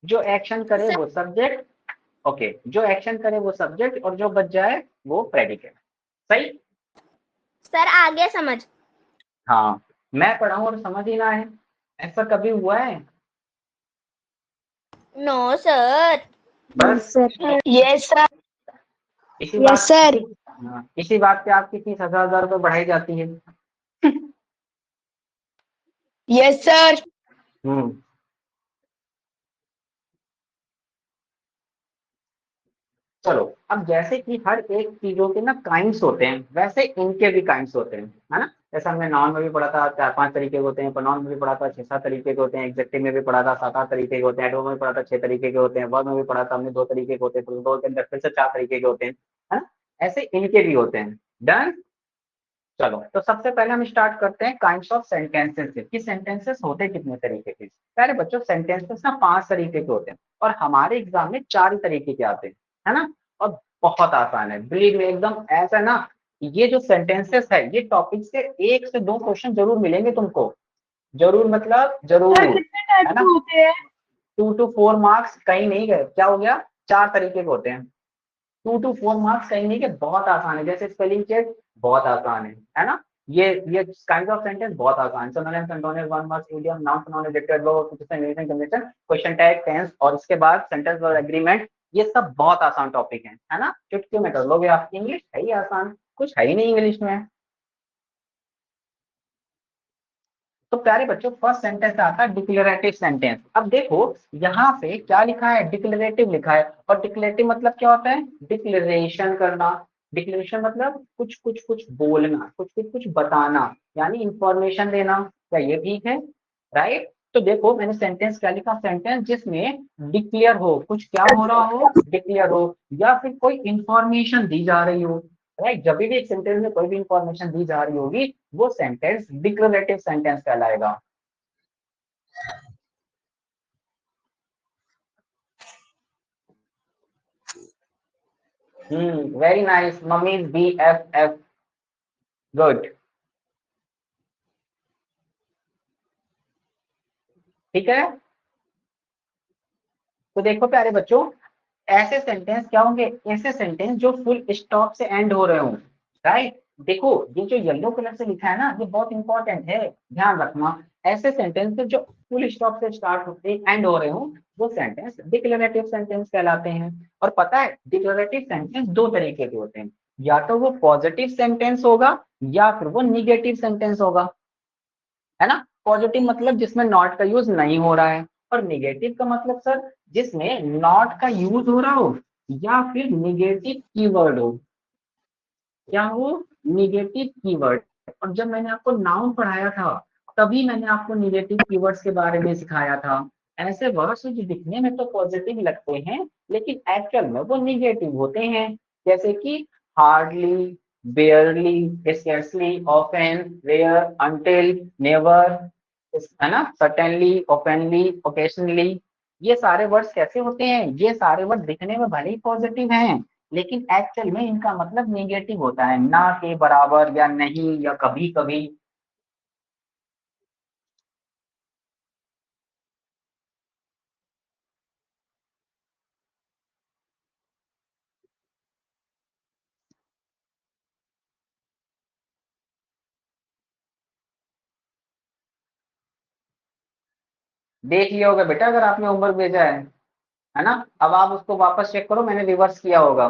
[SPEAKER 4] जो एक्शन करे वो सब्जेक्ट, ओके, जो एक्शन करे वो सब्जेक्ट, और जो बच जाए वो प्रेडिकेट। सही?
[SPEAKER 3] सर आ गया समझ।
[SPEAKER 4] हाँ, मैं पढ़ाऊं और समझ ही ना है, ऐसा कभी हुआ है?
[SPEAKER 3] No sir.
[SPEAKER 4] बस
[SPEAKER 1] यस सर।
[SPEAKER 4] इसी
[SPEAKER 1] यस
[SPEAKER 4] बात
[SPEAKER 1] सर।
[SPEAKER 4] इसी बात पे आपकी फीस 1000 रुपये बढ़ाई जाती है।
[SPEAKER 1] Yes sir.
[SPEAKER 4] हम्म, चलो, अब जैसे कि हर एक चीजों के ना काइंड्स होते हैं, वैसे इनके भी काइंड्स होते हैं, है ना। जैसे हमने नाउन में भी पढ़ा था 4-5 तरीके के होते हैं, प्रोनाउन में भी पढ़ा था 6-7 तरीके के होते हैं, एडजेक्टिव में भी पढ़ा था 7-8 तरीके के होते हैं, एडवर्ब में भी पढ़ा था 6 तरीके के होते हैं, वर्ब में भी पढ़ा था हमने 2 तरीके के होते हैं, प्लूरल के अंदर फिर से 4 तरीके के होते हैं, है ना। ऐसे इनके भी होते हैं। डन। चलो, तो सबसे पहले हम स्टार्ट करते हैं काइंड्स ऑफ सेंटेंसेस से, कि सेंटेंसेस होते कितने तरीके के। पहले बच्चों, सेंटेंसेस ना 5 तरीके के होते हैं, और हमारे एग्जाम में 4 ही तरीके के आते हैं, है ना। और बहुत आसान है, बिलीव मी, एकदम ऐसा ना, ये जो सेंटेंसेस है ये टॉपिक से 1 से 2 क्वेश्चन जरूर मिलेंगे तुमको, जरूर मतलब जरूर,
[SPEAKER 1] कितने टाइप
[SPEAKER 4] है
[SPEAKER 1] के
[SPEAKER 4] ना।
[SPEAKER 1] होते हैं?
[SPEAKER 4] 2 to 4 मार्क्स कहीं नहीं गए, क्या हो गया, 4 तरीके के होते हैं। 2 to 4 मार्क्स कहीं नहीं के, बहुत आसान है, जैसे स्पेलिंग चेक बहुत आसान है ना। ये काइंड ऑफ सेंटेंस बहुत आसान, synonyms, antonyms, one words, idiom, noun, pronoun, adjective, adverb, preposition, English condition, question tag, tense, और इसके बाद सेंटेंस और एग्रीमेंट, ये सब बहुत आसान टॉपिक है ना। चुटकी में कर लोगे आप, इंग्लिश है ही आसान, कुछ है ही नहीं इंग्लिश में। तो प्यारे बच्चों, फर्स्ट सेंटेंस आता है डिक्लेरेटिव सेंटेंस। अब देखो यहाँ पे क्या लिखा है, डिक्लेरेटिव लिखा है, और डिक्लेरेटिव मतलब क्या होता है, डिक्लेरेशन करना। डिक्लेरेशन मतलब कुछ कुछ कुछ बोलना, कुछ कुछ कुछ बताना, यानी इंफॉर्मेशन देना। क्या ये ठीक है? राइट। तो देखो मैंने सेंटेंस क्या लिखा, सेंटेंस जिसमें डिक्लेयर हो, कुछ क्या हो रहा हो, डिक्लेयर हो, या फिर कोई इंफॉर्मेशन दी जा रही हो। राइट, जब भी एक सेंटेंस में कोई भी इंफॉर्मेशन दी जा रही होगी, वो सेंटेंस डिक्लेरेटिव सेंटेंस कहलाएगा। Very nice, mummy BFF, good. ठीक है, तो देखो प्यारे बच्चों, ऐसे सेंटेंस क्या होंगे, ऐसे सेंटेंस जो फुल स्टॉप से एंड हो रहे हों। राइट, देखो ये जो येलो कलर से लिखा है ना, ये बहुत इंपॉर्टेंट है, ध्यान रखना। ऐसे सेंटेंस जो फुल स्टॉप से स्टार्ट होते एंड हो रहे हों, वो सेंटेंस डिक्लेरेटिव सेंटेंस कहलाते हैं। और पता है, डिक्लेरेटिव सेंटेंस 2 तरीके के होते हैं, या तो वो पॉजिटिव सेंटेंस होगा, या फिर वो निगेटिव सेंटेंस होगा, है ना। पॉजिटिव मतलब जिसमें नॉट का यूज नहीं हो रहा है, और निगेटिव का मतलब सर जिसमें नॉट का यूज हो रहा हो, या फिर निगेटिव कीवर्ड हो, क्या हो, निगेटिव कीवर्ड। और जब मैंने आपको नाउन पढ़ाया था, तभी मैंने आपको निगेटिव कीवर्ड्स के बारे में सिखाया था। ऐसे वर्ड्स जो दिखने में तो पॉजिटिव लगते हैं, लेकिन एक्चुअल में वो निगेटिव होते हैं, जैसे कि hardly, barely, scarcely, often, rare, until, never, है ना, certainly, oftenly, occasionally। ये सारे वर्ड्स कैसे होते हैं, ये सारे वर्ड दिखने में भले ही पॉजिटिव हैं, लेकिन एक्चुअल में इनका मतलब नेगेटिव होता है, ना के बराबर या नहीं या कभी कभी। देख लिया होगा बेटा अगर आपने होमवर्क भेजा है ना। अब आप उसको वापस चेक करो, मैंने रिवर्स किया होगा।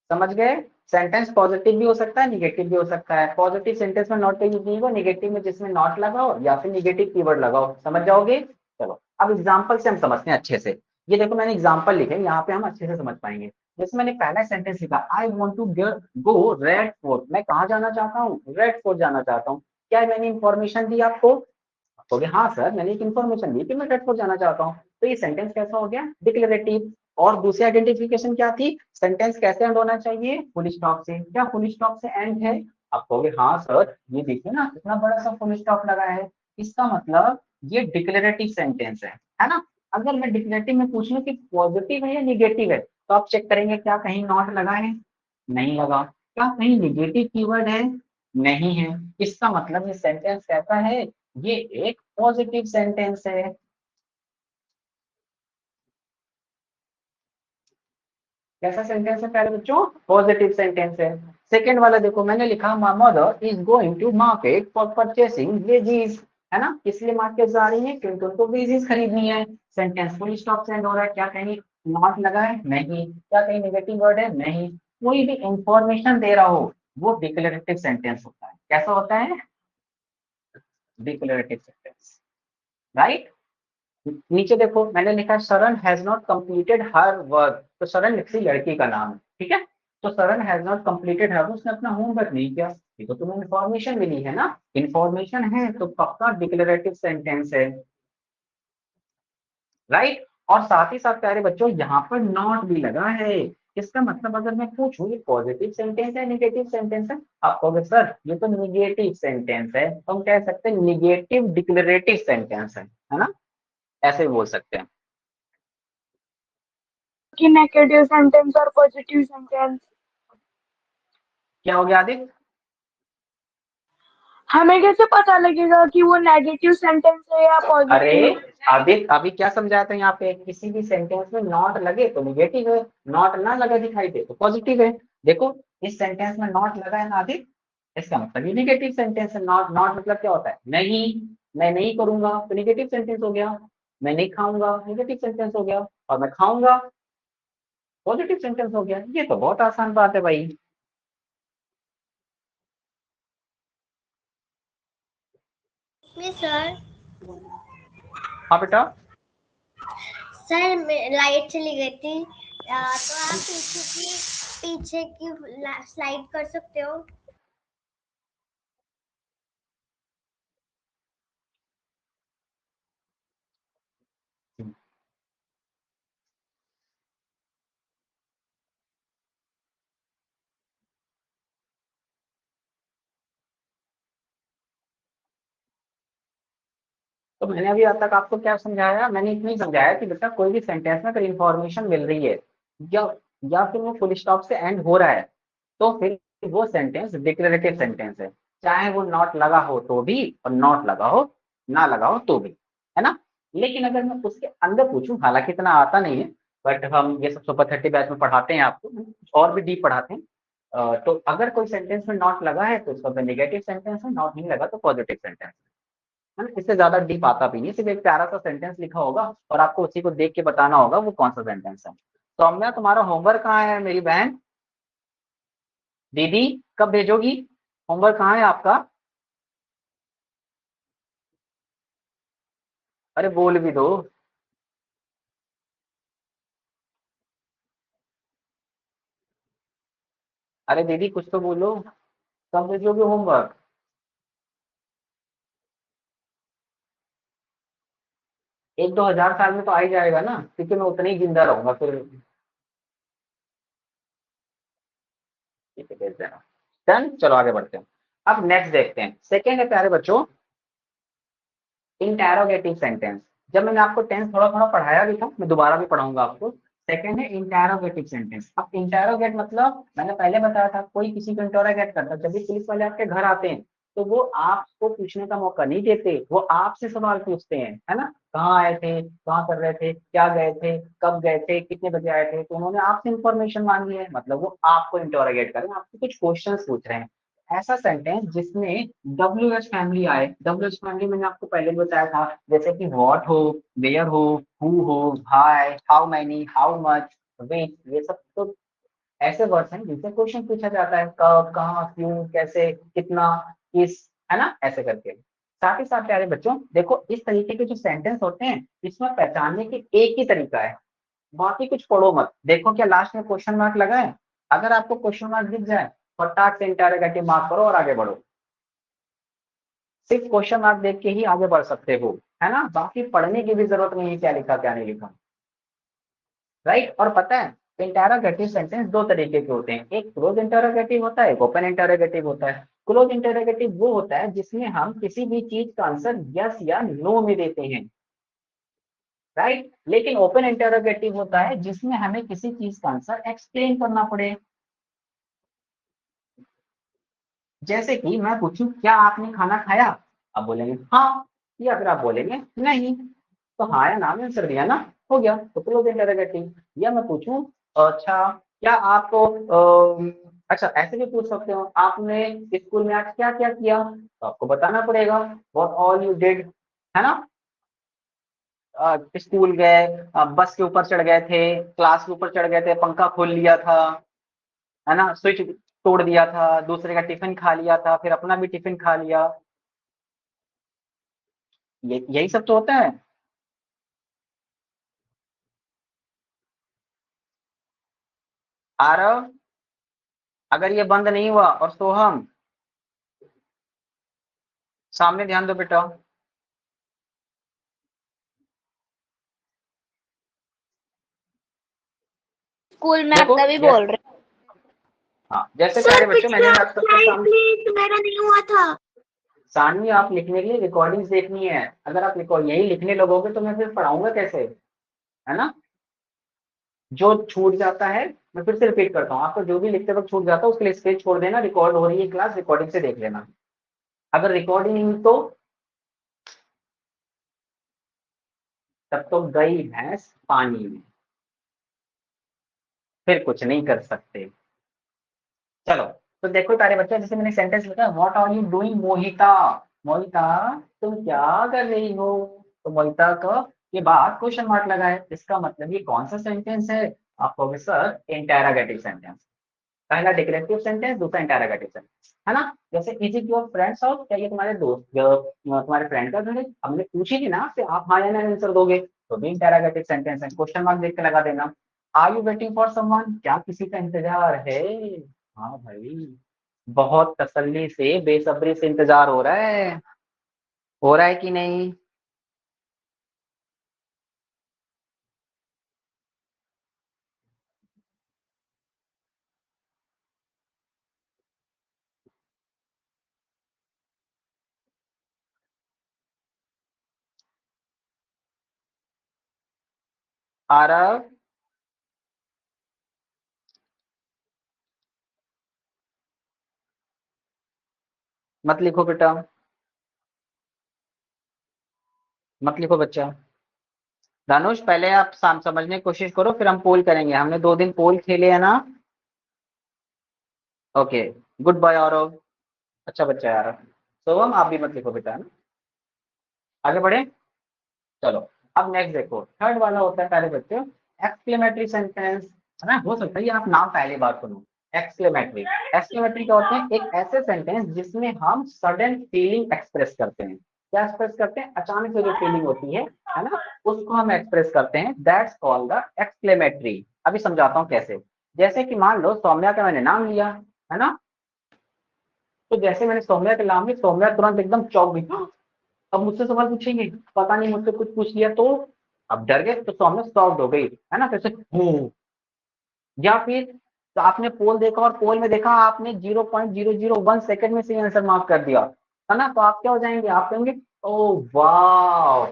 [SPEAKER 4] समझ गए। सेंटेंस पॉजिटिव भी हो सकता है, निगेटिव भी हो सकता है। पॉजिटिव सेंटेंस में नॉट का यूज नहीं होगा, निगेटिव में जिसमें नॉट लगाओ या फिर निगेटिव कीवर्ड लगाओ, समझ जाओगे। चलो अब एग्जांपल से हम समझते हैं अच्छे से। ये देखो मैंने एग्जांपल लिखे, यहाँ पे हम अच्छे से समझ पाएंगे। जैसे मैंने पहला सेंटेंस लिखा, I want to go Red Fort, मैं कहाँ जाना चाहता हूँ, रेड फोर्ट जाना चाहता हूँ। क्या मैंने इंफॉर्मेशन दी आपको, बोले हाँ सर मैंने एक इन्फॉर्मेशन दी कि मैं रेड फोर्ट जाना चाहता हूँ। तो ये सेंटेंस कैसा हो गया, डिक्लेरेटिव। और दूसरी आइडेंटिफिकेशन क्या थी, सेंटेंस कैसे एंड होना चाहिए, फुल स्टॉप से। क्या फुल स्टॉप से एंड है, आप कहोगे हाँ सर ये देखिए ना इतना बड़ा सा फुल स्टॉप लगा है, इसका मतलब ये डिक्लेरेटिव सेंटेंस है ना। अगर मैं डिक्लेरेटिव में पूछ लूं कि पॉजिटिव है या निगेटिव है, तो आप चेक करेंगे क्या कहीं नॉट लगा है, नहीं लगा। क्या कहीं निगेटिव कीवर्ड है, नहीं है। इसका मतलब ये सेंटेंस कैसा है, ये एक पॉजिटिव सेंटेंस है। कैसा सेंटेंस है प्यारे बच्चों, पॉजिटिव सेंटेंस है। सेकंड वाला देखो मैंने लिखा, my mother is going to market for purchasing veggies, है ना, इसलिए मार्केट जा रही है क्योंकि उनको वेजीज खरीदनी है। सेंटेंस फुल स्टॉप से एंड हो रहा है, क्या कहीं नॉट लगा है, नहीं। क्या कहीं नेगेटिव वर्ड है, नहीं। कोई भी इंफॉर्मेशन दे रहा हो वो डिक्लेरेटिव सेंटेंस होता है। कैसा होता है, डिक्लेरेटिव सेंटेंस, राइट। नीचे देखो मैंने लिखा शरण has not completed her work, तो शरण किसी लड़की का नाम है, ठीक है। तो शरण हैज नॉट कंप्लीटेड हर, उसने अपना होमवर्क नहीं किया, ये तो तुम्हें इन्फॉर्मेशन मिली है ना। इन्फॉर्मेशन है तो पक्का डिक्लेरेटिव सेंटेंस है, राइट। और साथ ही साथ प्यारे बच्चों यहाँ पर नॉट भी लगा है। इसका मतलब अगर मैं पूछूं ये पॉजिटिव सेंटेंस है निगेटिव सेंटेंस है, आप कहोगे सर ये तो निगेटिव सेंटेंस है, तो हम कह सकते हैं निगेटिव डिक्लेरेटिव सेंटेंस है ना, ऐसे भी बोल सकते हैं।
[SPEAKER 1] कि नेगेटिव सेंटेंस और पॉजिटिव सेंटेंस
[SPEAKER 4] क्या हो गया आदित्य,
[SPEAKER 1] हमें कैसे पता लगेगा कि वो नेगेटिव सेंटेंस है या
[SPEAKER 4] अरे
[SPEAKER 1] पॉजिटिव?
[SPEAKER 4] आदित्य अभी क्या समझाया था यहाँ पे, किसी भी सेंटेंस में नॉट लगे तो निगेटिव है, नॉट ना लगे दिखाई दे तो पॉजिटिव है। देखो इस सेंटेंस में नॉट लगा है ना आदित्य, इसका मतलब ये निगेटिव सेंटेंस है। नॉट नॉट मतलब क्या होता है, नहीं, मैं नहीं करूंगा तो निगेटिव सेंटेंस हो गया। मैं नहीं खाऊंगा निगेटिव सेंटेंस हो गया, और मैं खाऊंगा पॉजिटिव सेंटेंस हो गया। ये तो बहुत आसान बात है भाई।
[SPEAKER 2] सर
[SPEAKER 4] हाँ बेटा,
[SPEAKER 2] सर लाइट चली गई थी, तो आप पीछे की स्लाइड कर सकते हो।
[SPEAKER 4] तो मैंने अभी अब तक आपको क्या समझाया, मैंने इतना ही समझाया कि बेटा कोई भी सेंटेंस में अगर इंफॉर्मेशन मिल रही है या या फिर वो फुल स्टॉप से एंड हो रहा है, तो फिर वो सेंटेंस डिक्लेरेटिव सेंटेंस है। चाहे वो नॉट लगा हो तो भी और नॉट लगा हो ना लगा हो तो भी, है ना। लेकिन अगर मैं उसके अंदर पूछूं, हालांकि इतना आता नहीं है, बट हम ये सब सुपर 30 बैच में पढ़ाते हैं आपको, और भी डीप पढ़ाते हैं। तो अगर कोई सेंटेंस में नॉट लगा है तो उसका नेगेटिव सेंटेंस है, नॉट नहीं लगा तो पॉजिटिव सेंटेंस है ना। इससे ज्यादा डीप आता भी नहीं, सिर्फ एक प्यारा सा सेंटेंस लिखा होगा और आपको उसी को देख के बताना होगा वो कौन सा सेंटेंस है। सौम्या तुम्हारा होमवर्क कहाँ है मेरी बहन, दीदी कब भेजोगी, होमवर्क कहाँ है आपका। अरे बोल भी दो। अरे दीदी कुछ तो बोलो, कब भेजोगे होमवर्क। एक दो हजार साल में तो आ ही जाएगा ना, क्योंकि मैं उतना ही जिंदा रहूंगा फिर। ठीक है, भेज देना। डन, चलो आगे बढ़ते हैं। अब नेक्स्ट देखते हैं। सेकेंड है प्यारे बच्चों इंटेरोगेटिव सेंटेंस। जब मैंने आपको टेंस थोड़ा थोड़ा पढ़ाया भी था, मैं दोबारा भी पढ़ाऊंगा आपको। सेकंड है इंटेरोगेटिव सेंटेंस। अब इंटेरोगेट मतलब मैंने पहले बताया था, कोई किसी को इंटेरोगेट करता है। जब भी पुलिस वाले आपके घर आते हैं तो वो आपको पूछने का मौका नहीं देते, वो आपसे सवाल पूछते हैं, है ना। कहाँ आए थे, कहाँ कर रहे थे, क्या गए थे, कब गए थे, कितने बजे आए थे। तो उन्होंने आपसे इंफॉर्मेशन मांगी है, मतलब वो आपको इंटेरोगेट कर रहे हैं, आपसे कुछ क्वेश्चन पूछ रहे हैं। ऐसा सेंटेंस जिसमें WH फैमिली आए। WH फैमिली मैंने आपको पहले बताया था, जैसे कि व्हाट हो, वेयर हो, हु हो, हाय, हाउ मैनी, हाउ मच, विच, ये सब तो ऐसे वर्ड्स हैं जिनसे क्वेश्चन पूछा जाता है, कब, कहाँ, क्यों, कैसे, कितना, किस, है ना, ऐसे करके। साथ ही साथ प्यारे बच्चों देखो, इस तरीके के जो सेंटेंस होते हैं इसमें पहचानने के एक ही तरीका है, बाकी कुछ पढ़ो मत। देखो क्या लास्ट में क्वेश्चन मार्क लगा है, अगर आपको क्वेश्चन मार्क दिख जाए फटाक से इंटरोगेटिव मार्क करो और आगे बढ़ो। सिर्फ क्वेश्चन मार्क देख के ही आगे बढ़ सकते हो, है ना, बाकी पढ़ने की भी जरूरत नहीं है क्या लिखा क्या नहीं लिखा। राइट। और पता है इंटरोगेटिव सेंटेंस दो तरीके के होते हैं, एक क्लोज इंटरोगेटिव होता है, एक ओपन इंटरोगेटिव होता है। क्लोज इंटरोगेटिव वो होता है जिसमें हम किसी भी चीज का आंसर यस या नो में देते हैं, राइट। लेकिन ओपन इंटरोगेटिव होता है जिसमें हमें किसी चीज का आंसर एक्सप्लेन करना पड़े। जैसे कि मैं पूछूं क्या आपने खाना खाया, आप बोलेंगे हाँ, या फिर आप बोलेंगे नहीं, तो हाँ या ना में आंसर दिया ना, हो गया, तो क्लोज इंटरोगेटिव। या मैं पूछूं अच्छा क्या आपको अच्छा ऐसे भी पूछ सकते हो, आपने स्कूल में आज क्या क्या किया, तो आपको बताना पड़ेगा व्हाट ऑल यू डिड, है ना। स्कूल गए, बस के ऊपर चढ़ गए थे, क्लास के ऊपर चढ़ गए थे, पंखा खोल लिया था, है ना, स्विच तोड़ दिया था, दूसरे का टिफिन खा लिया था, फिर अपना भी टिफिन खा लिया, ये यही सब तो होता है। आरव, अगर ये बंद नहीं हुआ, और सोहम सामने ध्यान दो बेटा।
[SPEAKER 3] स्कूल में आप
[SPEAKER 4] देखो
[SPEAKER 3] तभी
[SPEAKER 4] जैसे
[SPEAKER 3] बोल रहे
[SPEAKER 4] हाँ जैसे
[SPEAKER 5] सर
[SPEAKER 4] प्यारे बच्चों मैंने
[SPEAKER 5] पिछला
[SPEAKER 4] आज तक के
[SPEAKER 5] स्लाइड
[SPEAKER 4] सामने
[SPEAKER 5] प्लीज, मेरा नहीं हुआ था।
[SPEAKER 4] सानवी आप लिखने के लिए रिकॉर्डिंग्स देखनी है, अगर आप रिकॉर्ड यही लिखने लगोगे तो मैं फिर पढ़ाऊंगा कैसे, है ना। जो छूट जाता है, मैं फिर से रिपीट करता हूँ आपको, जो भी लिखते वक्त छूट जाता है उसके लिए स्पेस छोड़ देना, रिकॉर्ड हो रही है क्लास, रिकॉर्डिंग से देख लेना। अगर रिकॉर्डिंग नहीं तो तब तो गई भैंस पानी में, फिर कुछ नहीं कर सकते। चलो, तो देखो प्यारे बच्चों, जैसे मैंने सेंटेंस लिखा व्हाट आर यू डूइंग मोहिता, मोहिता तुम क्या कर रही हो, तो मोहिता का ये बात क्वेश्चन मार्क लगा है, इसका मतलब ये कौन सा सेंटेंस है, आप कहोगे सर इंटेरोगेटिव सेंटेंस। पहला डिक्लेरेटिव सेंटेंस, दूसरा इंटेरोगेटिव सेंटेंस, है ना। जैसे is it your friends house, क्या ये तुम्हारे दोस्त तुम्हारे फ्रेंड का घर है, हमने पूछी थी ना आपसे, आप हाँ या ना आंसर दोगे, तो भी इंटेरोगेटिव सेंटेंस है, क्वेश्चन मार्क देख के लगा देना। Are you waiting for someone, क्या किसी का इंतजार है, हाँ भाई, बहुत तसल्ली से बेसब्री से इंतजार हो रहा है, हो रहा है कि नहीं। आरव, मत लिखो बेटा, मत लिखो बच्चा। धनुष पहले आप समझने की कोशिश करो, फिर हम पोल करेंगे, हमने 2 दिन पोल खेले है ना। ओके, गुड बाय आरव, अच्छा बच्चा है आरव। सोहम आप भी मत लिखो बेटा, है ना। आगे बढ़े, चलो। अब नेक्स्ट देखो, थर्ड वाला होता है प्यारे बच्चे एक्सक्लेमेटरी सेंटेंस, है ना। हो सकता है ये आप नाम पहली बार सुनो, एक्सक्लेमेटरी। एक्सक्लेमेटरी क्या होते हैं, एक ऐसे सेंटेंस जिसमें हम सडन फीलिंग एक्सप्रेस करते हैं, क्या एक्सप्रेस करते हैं, अचानक से जो फीलिंग होती है ना, उसको हम एक्सप्रेस करते हैं, दैट्स कॉल्ड द एक्सक्लेमेटरी। अभी समझाता हूँ कैसे। जैसे कि मान लो सौम्या का मैंने नाम लिया, है ना, तो जैसे मैंने सौम्या का नाम लिया, सौम्या तुरंत एकदम चौंक गई, अब मुझसे सवाल पूछेंगे, पता नहीं मुझसे कुछ पूछ लिया तो, अब डर गए, तो सौम्या सॉफ्ट हो गई, है ना, कैसे हो। या फिर तो आपने पोल देखा और पोल में देखा आपने 0.001 सेकंड में सही आंसर मार्क कर दिया, है ना, तो आप क्या हो जाएंगे, आप कहेंगे ओ वाह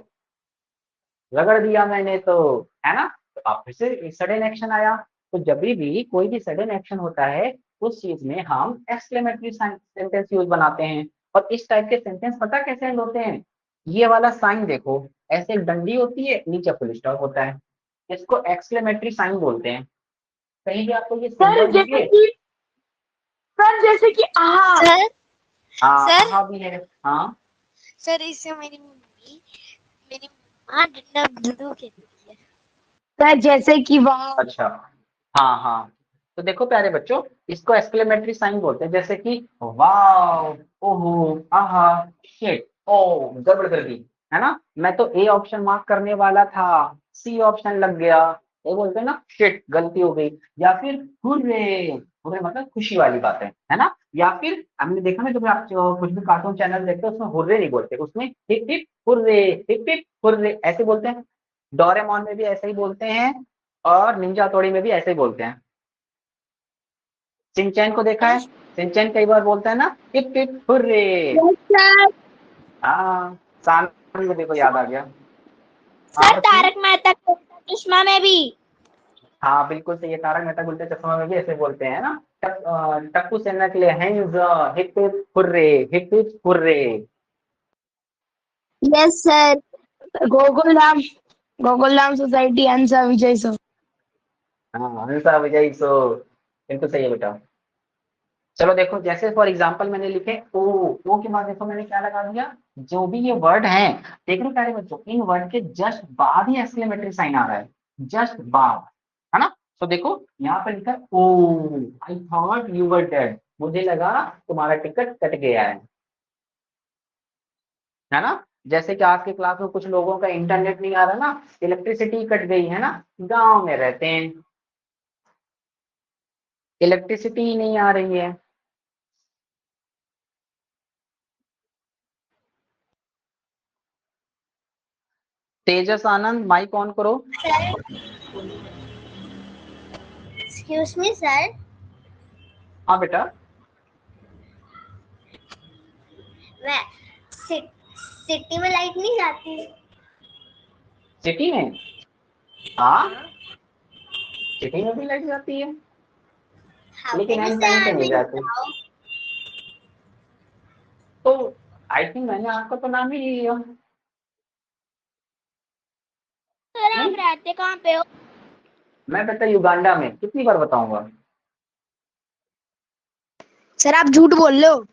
[SPEAKER 4] रगड़ दिया मैंने तो, है ना। तो आप फिर से सडन एक्शन आया। तो जब भी कोई भी सडन एक्शन होता है उस चीज में हम एक्सक्लेमेटरी सेंटेंस यूज बनाते हैं। और इस टाइप के सेंटेंस पता कैसे एंड होते हैं, ये वाला साइन देखो, ऐसे एक डंडी होती है, नीचे फुल स्टॉप होता है, इसको एक्सक्लेमेटरी साइन बोलते हैं। कहीं भी आपको ये
[SPEAKER 1] सर
[SPEAKER 4] सिंबल
[SPEAKER 1] जैसे
[SPEAKER 4] दिखे,
[SPEAKER 1] कि सर जैसे कि आहा।
[SPEAKER 6] सर
[SPEAKER 4] हाँ
[SPEAKER 6] सर
[SPEAKER 4] हाँ भी है, हाँ
[SPEAKER 6] सर इससे मेरी माँ डंडा बुद्धू कहती है।
[SPEAKER 1] सर जैसे कि वाह।
[SPEAKER 4] अच्छा, हाँ हाँ। तो देखो प्यारे बच्चों, इसको एक्सक्लेमेटरी साइन बोलते हैं, जैसे कि वाव, ओहो, आहा, शिट, ओ, गड़बड़ कर दी, है ना। मैं तो ए ऑप्शन मार्क करने वाला था, सी ऑप्शन लग गया, ये बोलते हैं ना, शिट गलती हो गई। या फिर हुर्रे, हुर्रे मतलब खुशी वाली बात है ना। या फिर हमने देखा ना, जब आप कुछ भी कार्टून चैनल देखते हैं उसमें हुर्रे नहीं बोलते, उसमें hip hip hurray, hip hip hurray ऐसे बोलते हैं। डोरेमोन में भी ऐसे ही बोलते हैं, और निंजा हथौड़ी में भी ऐसे ही बोलते हैं। सिंचैन को देखा है, सिंचैन कई बार बोलता है ना, hip hip hurray.
[SPEAKER 1] Yes sir.
[SPEAKER 4] हाँ, सामने को देखो याद आ गया। हाँ
[SPEAKER 3] सर
[SPEAKER 4] बच्चों,
[SPEAKER 3] तारक मेहता का उल्टा चश्मा में भी।
[SPEAKER 4] हाँ बिल्कुल सही है, तारक मेहता का उल्टा चश्मा में भी ऐसे बोलते हैं ना। टप्पू सेना के लिए hands, hip hip hurray, hip hip hurray.
[SPEAKER 1] Yes sir. Gokul Dham society answer Vijay sir.
[SPEAKER 4] हाँ हंसा विजयी सो, बिल्कुल सही है बेटा। चलो देखो, जैसे फॉर एग्जांपल मैंने लिखे ओ के बाद देखो मैंने क्या लगा दिया, जो भी ये वर्ड है, देख रहे हो प्यारे बच्चों, इन वर्ड के जस्ट बाद ही एक्सक्लेमेटरी साइन आ रहा है, जस्ट बाद, है ना। तो देखो यहाँ पे लिखा है oh, I thought you were dead, मुझे लगा तुम्हारा टिकट कट गया है ना। जैसे कि आज के क्लास में कुछ लोगों का इंटरनेट नहीं आ रहा ना, इलेक्ट्रिसिटी कट गई है ना, गांव में रहते हैं, इलेक्ट्रिसिटी ही नहीं आ रही है। तेजस आनंद माइक ऑन करो।
[SPEAKER 2] एक्सक्यूज मी सर,
[SPEAKER 4] हाँ बेटा,
[SPEAKER 2] मैं सिटी में लाइट नहीं जाती।
[SPEAKER 4] सिटी में, हाँ सिटी में भी लाइट जाती है,
[SPEAKER 2] हाउ
[SPEAKER 4] लेकिन
[SPEAKER 2] कैन यू
[SPEAKER 4] एंड
[SPEAKER 2] से
[SPEAKER 4] टाइम
[SPEAKER 2] आई
[SPEAKER 4] पे
[SPEAKER 2] एम
[SPEAKER 4] नहीं
[SPEAKER 2] इन
[SPEAKER 4] जाती। तो आई थिंक मैंने आपका तो नाम ही नहीं लिया।
[SPEAKER 3] सर आप रहते कहाँ पे हो?
[SPEAKER 4] मैं बेटा युगांडा में, कितनी बार बताऊंगा।
[SPEAKER 1] सर आप झूठ बोल रहे हो।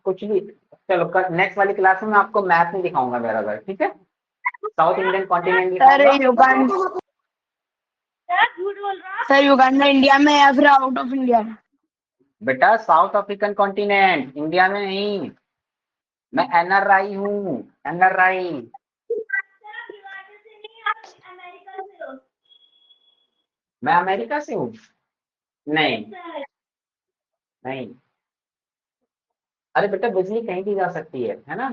[SPEAKER 4] कुछ भी, चलो नेक्स्ट वाली क्लास में मैं आपको मैप नहीं दिखाऊंगा मेरा घर, ठीक है, साउथ इंडियन कॉन्टिनेंट
[SPEAKER 1] सर
[SPEAKER 4] दिखाऊंगा।
[SPEAKER 1] युगांडा, सर युगांडा इंडिया में या फिर आउट ऑफ इंडिया में?
[SPEAKER 4] बेटा साउथ अफ्रीकन कॉन्टिनेंट, इंडिया में नहीं, मैं एनआरआई हूँ, एनआरआई। मैं अमेरिका से हूँ, नहीं नहीं, अरे बेटा बिजली कहीं भी जा सकती है ना।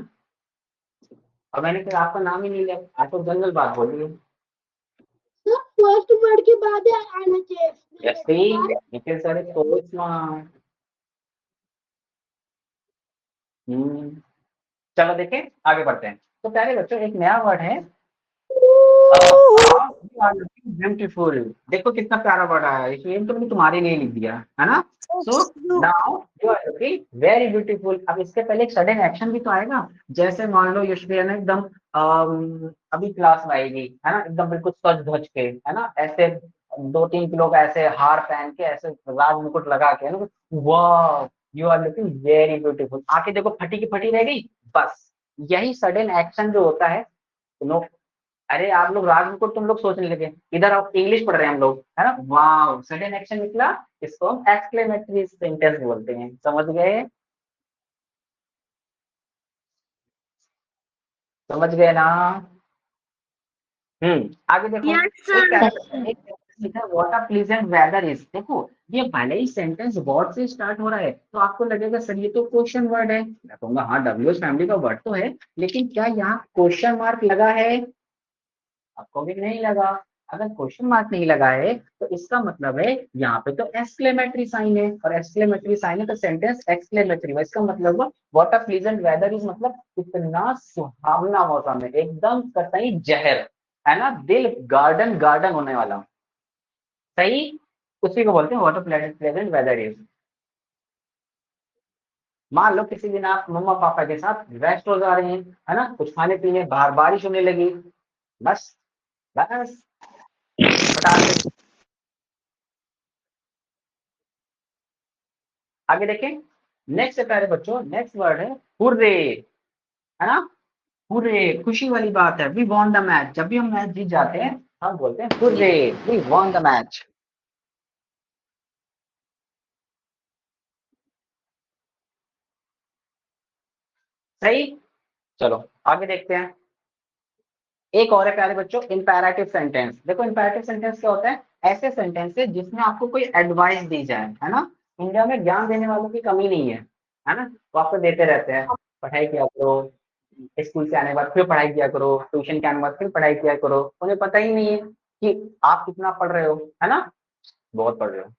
[SPEAKER 4] और मैंने फिर आपका नाम ही नहीं लिया, आप तो जनरल बात बोल रही है।
[SPEAKER 5] फर्स्ट वर्ड के बाद आना चाहिए।
[SPEAKER 4] Yes, see, it is very so smart. चलो देखें, आगे बढ़ते हैं। तो प्यारे बच्चों, एक नया वर्ड है, ब्यूटीफुल। देखो कितना प्यारा वर्ड आया है, इसलिए तो मैंने तुम्हारे लिए लिख दिया, है ना। So now you are looking very beautiful. अब इसके पहले एक सडन एक्शन भी तो आएगा, जैसे मान लो यशप्रिया ने एकदम अभी क्लास में आएगी, है ना, एकदम बिल्कुल सज धज के, है ना, ऐसे 2-3 किलो का ऐसे हार पहन के, ऐसे राज मुकुट लगा के, है ना, वाह you are looking very beautiful, आके देखो फटी की फटी रह गई, बस यही सडन एक्शन जो होता है। नो, अरे आप लोग राज मुकुट तुम लोग सोचने लगे, इधर आप इंग्लिश पढ़ रहे हैं हम लोग, है ना, वाव सडन एक्शन निकला, इसको हम एक्सक्लेमेटरी सेंटेंस बोलते हैं, समझ गए, समझ गए ना। आगे देखो,
[SPEAKER 1] यस
[SPEAKER 4] एक
[SPEAKER 1] सर।
[SPEAKER 4] कैरेक्टर, एक लिखा है what a pleasant weather is. देखो ये भले ही सेंटेंस वर्ड से स्टार्ट हो रहा है, तो आपको लगेगा सर ये तो क्वेश्चन वर्ड है, मैं कहूंगा हाँ डब्ल्यूएच फैमिली का वर्ड तो है, लेकिन क्या यहाँ क्वेश्चन मार्क लगा है, आपको भी नहीं लगा। अगर क्वेश्चन मार्क नहीं लगा है तो इसका मतलब है यहाँ पे तो एक्सक्लेमेटरी साइन है, और एक्सक्लेमेटरी साइन है तो सेंटेंस एक्सक्लेमेटरी है। इसका मतलब what a pleasant weather is, मतलब कितना सुहावना मौसम है, एकदम कतई जहर, है ना, दिल गार्डन गार्डन होने वाला, सही, उसी को बोलते हैं what a pleasant weather is. मान लो किसी दिन आप मम्मा पापा के साथ रेस्ट हो जा रहे हैं, है ना, कुछ खाने पीने, बाहर बारिश होने लगी, बस बस फटाक से आगे देखें। नेक्स्ट है प्यारे बच्चों, नेक्स्ट वर्ड है हुर्रे, है ना, हुर्रे, खुशी वाली बात है, वी वॉन द मैच। जब भी हम मैच जीत जाते हैं हम बोलते हैं hurray, we won the match, सही। चलो आगे देखते हैं। एक और है प्यारे बच्चों इंपैरेटिव सेंटेंस। देखो इंपैरेटिव सेंटेंस क्या होता है, ऐसे सेंटेंस है जिसमें आपको कोई एडवाइस दी जाए, है ना। इंडिया में ज्ञान देने वालों की कमी नहीं है ना, वो आपको देते रहते हैं, पढ़ाई किया करो, स्कूल से आने के बाद फिर पढ़ाई किया करो, ट्यूशन के आने के बाद फिर पढ़ाई किया करो, उन्हें पता ही नहीं है कि आप कितना पढ़ रहे हो, है ना, बहुत पढ़ रहे हो।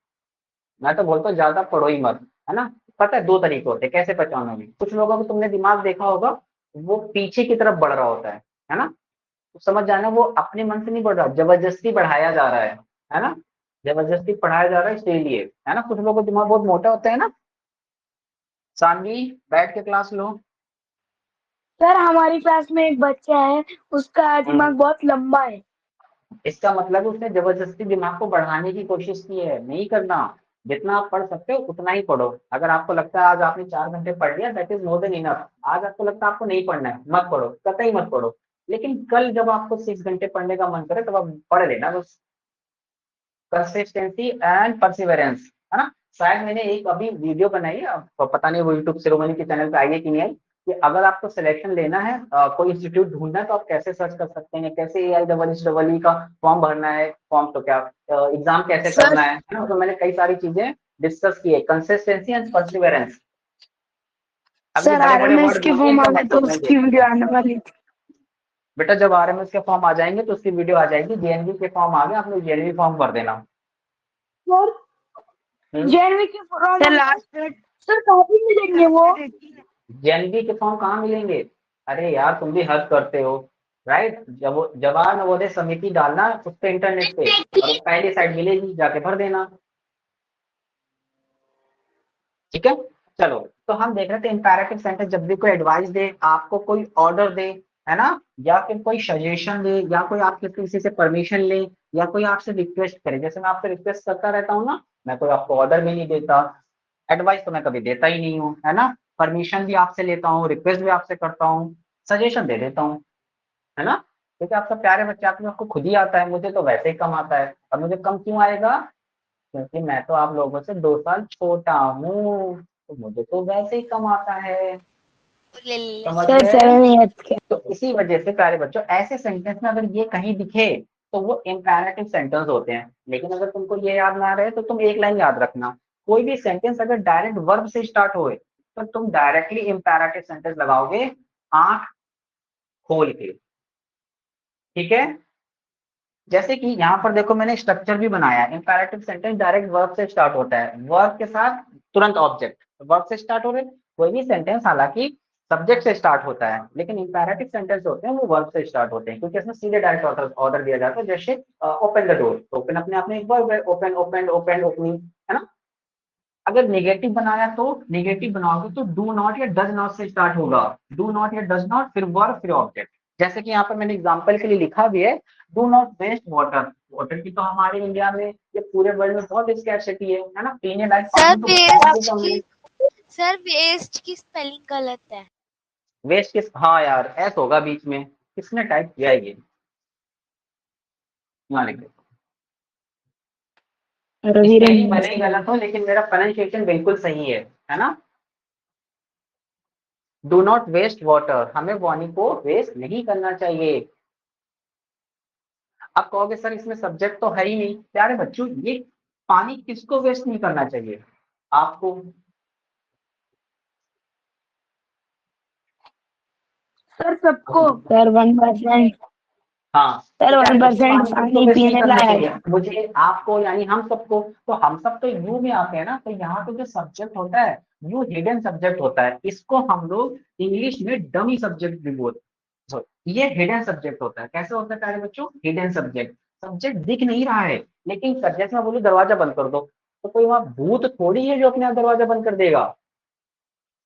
[SPEAKER 4] मैं तो बोलता हूँ ज्यादा पढ़ो ही मत, है ना। पता है दो तरीके होते हैं कैसे पहचानोगे, कुछ लोगों को तुमने दिमाग देखा होगा वो पीछे की तरफ बढ़ रहा होता है ना, तो समझ जाना वो अपने मन से नहीं बढ़ रहा, जबरदस्ती बढ़ाया जा रहा है ना, जबरदस्ती पढ़ाया जा रहा है इसलिए, है ना। कुछ लोगों का दिमाग बहुत मोटा होता है ना। सानवी बैठ के क्लास लो।
[SPEAKER 1] सर हमारी क्लास में एक बच्चा है, उसका दिमाग बहुत लंबा है।
[SPEAKER 4] इसका मतलब है उसने जबरदस्ती दिमाग को बढ़ाने की कोशिश की है, नहीं करना। जितना आप पढ़ सकते हो उतना ही पढ़ो। अगर आपको लगता है आज आपने 4 घंटे पढ़ लिया that is more than enough, आज आपको लगता है आपको नहीं पढ़ना है मत पढ़ो, कतई मत पढ़ो। लेकिन कल जब आपको 6 घंटे पढ़ने का मन करे तब आप पढ़ लेना बस। कंसिस्टेंसी एंड परसिवरेंस, है ना। शायद मैंने एक अभी वीडियो बनाई है, अब पता नहीं वो यूट्यूब सेरेमनी के चैनल पे आई है कि नहीं आई, कि अगर आपको सिलेक्शन लेना है, कोई इंस्टीट्यूट ढूंढना है तो आप कैसे सर्च कर सकते हैं, कैसे AIEEE का फॉर्म भरना है, फॉर्म तो क्या एग्जाम कैसे
[SPEAKER 1] सर
[SPEAKER 4] करना है ना। तो मैंने कई सारी चीजें डिस्कस की है, कंसिस्टेंसी एंड परसिवरेंस। अब ये
[SPEAKER 1] सर
[SPEAKER 4] बड़े बड़े
[SPEAKER 1] RMS
[SPEAKER 4] वर्ड
[SPEAKER 1] के
[SPEAKER 4] बोलते हैं
[SPEAKER 1] फॉर्म आ
[SPEAKER 4] इनका
[SPEAKER 1] गए तो
[SPEAKER 4] मतलब समझो।
[SPEAKER 1] उसकी वीडियो आने वाली थी।
[SPEAKER 4] बेटा जब RMS के फॉर्म आ जाएंगे तो उसकी वीडियो आ जाएगी, JNV के फॉर्म आ गए, आप लोग JNV फॉर्म भर देना।
[SPEAKER 1] Sir
[SPEAKER 4] hmm.
[SPEAKER 1] जेएनवी के form sir last date sir काफी मिलेंगे वो।
[SPEAKER 4] जेएनवी के फॉर्म कहाँ मिलेंगे, अरे यार तुम भी हद करते हो, राइट। जब जवाहर नवोदय समिति डालना उस पे इंटरनेट पे, और वो पहली साइड मिलेगी, जाके भर देना, ठीक है। चलो तो हम देख रहे थे इंपैरेटिव सेंटेंस जब भी कोई एडवाइस दे, आपको कोई ऑर्डर दे, है ना, या फिर कोई सजेशन दे, या कोई आपके किसी से परमिशन ले, या कोई आपसे रिक्वेस्ट करे, जैसे मैं आपसे रिक्वेस्ट करता रहता हूँ ना, मैं कोई आपको ऑर्डर भी नहीं देता, एडवाइस तो मैं कभी देता ही नहीं हूँ, है ना, परमिशन भी आपसे लेता हूँ, रिक्वेस्ट भी आपसे करता हूँ, सजेशन दे देता हूँ, है ना। क्योंकि आपका प्यारे बच्चे आपको खुद ही आता है, मुझे तो वैसे ही कम आता है, और मुझे कम क्यों आएगा, क्योंकि मैं तो आप लोगों से 2 साल छोटा हूँ, तो मुझे तो वैसे ही कम आता है,
[SPEAKER 6] ले ले
[SPEAKER 4] समझ
[SPEAKER 1] सर
[SPEAKER 4] गए।
[SPEAKER 1] 7 के
[SPEAKER 4] तो इसी वजह से प्यारे बच्चों ऐसे सेंटेंस में अगर ये कहीं दिखे तो वो इम्पेरेटिव सेंटेंस होते हैं। लेकिन अगर तुमको ये याद ना रहे तो तुम एक लाइन याद रखना, कोई भी सेंटेंस अगर डायरेक्ट वर्ब से स्टार्ट होए तो तुम डायरेक्टली इम्पेरेटिव सेंटेंस लगाओगे, आंख खोल के, ठीक है। जैसे कि यहाँ पर देखो मैंने स्ट्रक्चर भी बनाया है, इंपैरेटिव सेंटेंस डायरेक्ट वर्ब से स्टार्ट होता है, वर्ब के साथ तुरंत ऑब्जेक्ट, वर्ब से स्टार्ट हो रहे। कोई भी सेंटेंस हालांकि सब्जेक्ट से स्टार्ट होता है, लेकिन इंपैरेटिव सेंटेंस होते हैं वो वर्ब से स्टार्ट होते हैं, क्योंकि इसमें सीधे डायरेक्ट ऑर्डर दिया जाता है। जैसे ओपन द डोर, तो ओपन अपने आप में एक वर्ब है, ओपन ओपन ओपन ओपनिंग, है ना। अगर नेगेटिव बनाया तो नेगेटिव बनाओगे तो डू नॉट या डज नॉट से स्टार्ट होगा, डू नॉट या डज नॉट फिर वर्ब फिर ऑब्जेक्ट। जैसे कि यहाँ पर मैंने एग्जांपल के लिए लिखा भी है, do not waste water, water की तो हमारे इंडिया में ये पूरे वर्ल्ड में बहुत स्कैर्सिटी है ना, पीने लायक
[SPEAKER 6] सर
[SPEAKER 4] पानी तो बहुत ही
[SPEAKER 6] वेस्ट
[SPEAKER 4] कम है।
[SPEAKER 6] की सर वेस्ट की स्पेलिंग गलत है।
[SPEAKER 4] वेस्ट किस, हाँ यार एस होगा बीच में, किसने टाइप किया है ये, यहाँ लिख दो। स्पेलिंग भले ही गलत हो लेकिन मेरा प्रोनाउंसिएशन बिल्कुल सही है ना। डू नॉट वेस्ट वाटर, हमें पानी को वेस्ट नहीं करना चाहिए। आप कहोगे सर इसमें सब्जेक्ट तो है ही नहीं, प्यारे बच्चों ये पानी किसको वेस्ट नहीं करना चाहिए, आपको,
[SPEAKER 1] सर सबको सर 1%।
[SPEAKER 4] हाँ
[SPEAKER 1] सर
[SPEAKER 4] तो प्यारे बच्चों
[SPEAKER 1] 1%
[SPEAKER 4] पानी
[SPEAKER 1] पानी
[SPEAKER 4] किसको वेस्ट नहीं
[SPEAKER 1] पीने
[SPEAKER 4] करना
[SPEAKER 1] लायक।
[SPEAKER 4] चाहिए, मुझे आपको यानी हम सबको। तो हम सब तो यू में आते हैं ना, तो यहाँ पे जो सब्जेक्ट होता है यू हिडन सब्जेक्ट होता है, इसको हम लोग इंग्लिश में डमी सब्जेक्ट भी बोलते हैं। ये हिडन सब्जेक्ट होता है। कैसे होता है प्यारे बच्चों? हिडन सब्जेक्ट, सब्जेक्ट दिख नहीं रहा है लेकिन जैसे मैं बोलूँ दरवाजा बंद कर दो, तो कोई वहां भूत थोड़ी है जो अपने आप दरवाजा बंद कर देगा,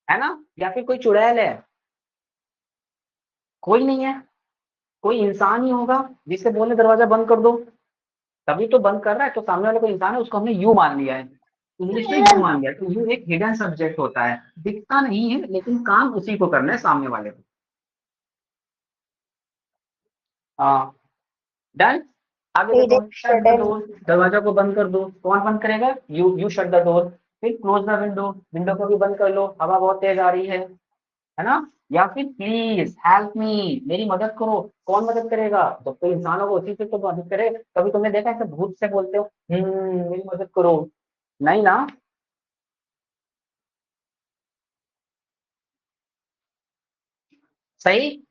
[SPEAKER 4] है ना? या फिर कोई चुड़ैल है? कोई नहीं है। कोई इंसान ही होगा जिससे बोले दरवाजा बंद कर दो, तभी तो बंद कर रहा है। तो सामने वाला कोई इंसान है, उसको हमने यू मान लिया है, इंग्लिश में यू मान लिया। तो यू एक हिडन सब्जेक्ट होता है, दिखता नहीं है लेकिन काम उसी को करना है, सामने वाले को। हाँ, डन। आगे देखो, शट द डोर, दरवाजा को बंद कर दो। कौन बंद करेगा? You shut the door. फिर क्लोज द विंडो, विंडो को भी बंद कर लो, हवा बहुत तेज आ रही है ना? या फिर प्लीज हेल्प मी, मेरी मदद करो। कौन मदद करेगा? जब कोई इंसान होगा उसी से तो मदद करे। कभी तुमने देखा ऐसे भूत से बोलते हो मेरी मदद करो? नहीं ना। सही।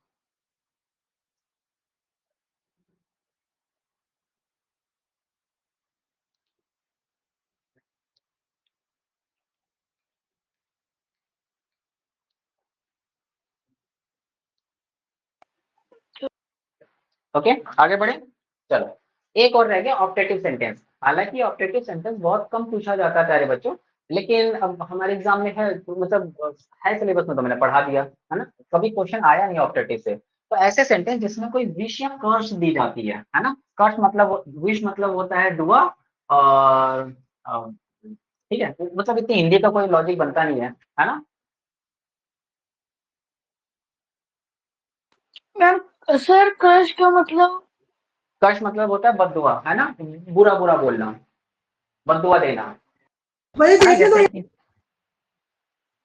[SPEAKER 4] ओके, आगे बढ़े। चलो, एक और रह गया ऑप्टेटिव सेंटेंस। हालांकि ऑप्टेटिव सेंटेंस बहुत कम पूछा जाता है प्यारे बच्चों, लेकिन अब हमारे एग्जाम में है, तो मतलब है सिलेबस में, तो मैंने पढ़ा दिया है ना। कभी क्वेश्चन आया नहीं ऑप्टेटिव से। तो ऐसे सेंटेंस जिसमें कोई विश या कर्स दी जाती है ना। कर्स मतलब, विश मतलब होता है दुआ, और ठीक है, मतलब इतनी हिंदी का कोई लॉजिक बनता नहीं है ना।
[SPEAKER 1] मैम सर क्रश का मतलब?
[SPEAKER 4] कर्स मतलब होता है बद्दुआ, है ना, बुरा बुरा बोलना, बद्दुआ देना, है ना, जैसे कि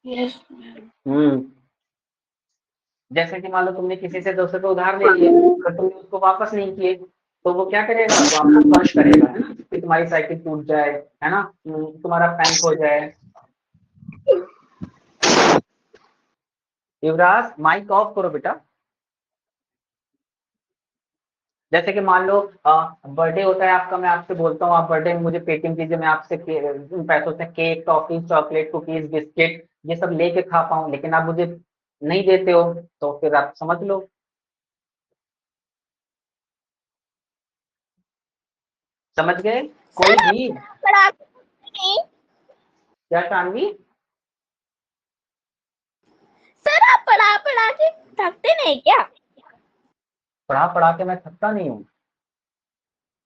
[SPEAKER 1] यस।
[SPEAKER 4] हम्म जैसे कि मान लो तुमने किसी से 200 रुपये उधार ले लिए, अगर तुमने उसको वापस नहीं किए, तो वो क्या करेगा? वो आपको कर्ज करेगा, है ना, कि तुम्हारी साइकिल टूट जाए, है ना, तुम्हारा पैंट हो जाए। युवराज, माइक ऑफ करो बेटा। जैसे कि मान लो बर्थडे होता है आपका, मैं आपसे बोलता हूँ आप बर्थडे में मुझे पेटीएम कीजिए, मैं आपसे उन पैसों से cake, toffee, chocolate, cookies, biscuit ये सब लेके खा पाऊँ, लेकिन आप मुझे नहीं देते हो, तो फिर आप समझ लो। समझ गए कोई
[SPEAKER 3] सर
[SPEAKER 4] भी?
[SPEAKER 3] पढ़ा नहीं।
[SPEAKER 4] क्या शानवी?
[SPEAKER 3] सर आप पढ़ा पढ़ा के थकते नहीं क्या?
[SPEAKER 4] पढ़ा पढ़ा के मैं थकता नहीं हूँ,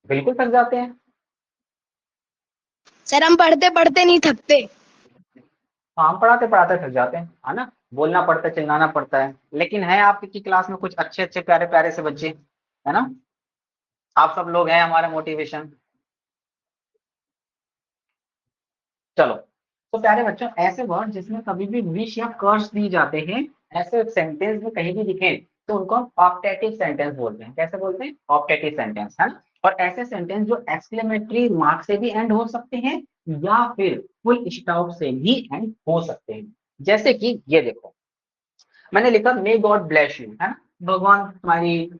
[SPEAKER 4] बिल्कुल थक जाते हैं।
[SPEAKER 1] सर हम पढ़ते पढ़ते नहीं थकते।
[SPEAKER 4] हम पढ़ाते पढ़ाते थक जाते हैं, है ना, बोलना पड़ता है, चिल्लाना पड़ता है। लेकिन है आपकी क्लास में कुछ अच्छे अच्छे प्यारे प्यारे से बच्चे, है ना, आप सब लोग हैं हमारा मोटिवेशन। चलो, तो प्यारे बच्चों, ऐसे वर्ड जिसमें कभी भी विश या कर्स दी जाते हैं, ऐसे सेंटेंस में कहीं भी दिखे, तो उनको हम ऑप्टेटिव सेंटेंस बोलते हैं। कैसे बोलते हैं? ऑप्टेटिव सेंटेंस, है ना। और ऐसे सेंटेंस जो एक्सक्लेमेटरी मार्क से भी एंड हो सकते हैं, या फिर फुल स्टॉप से भी एंड हो सकते हैं। जैसे कि ये देखो, मैंने लिखा मे गॉड ब्लेस यू, है ना, भगवान तुम्हारी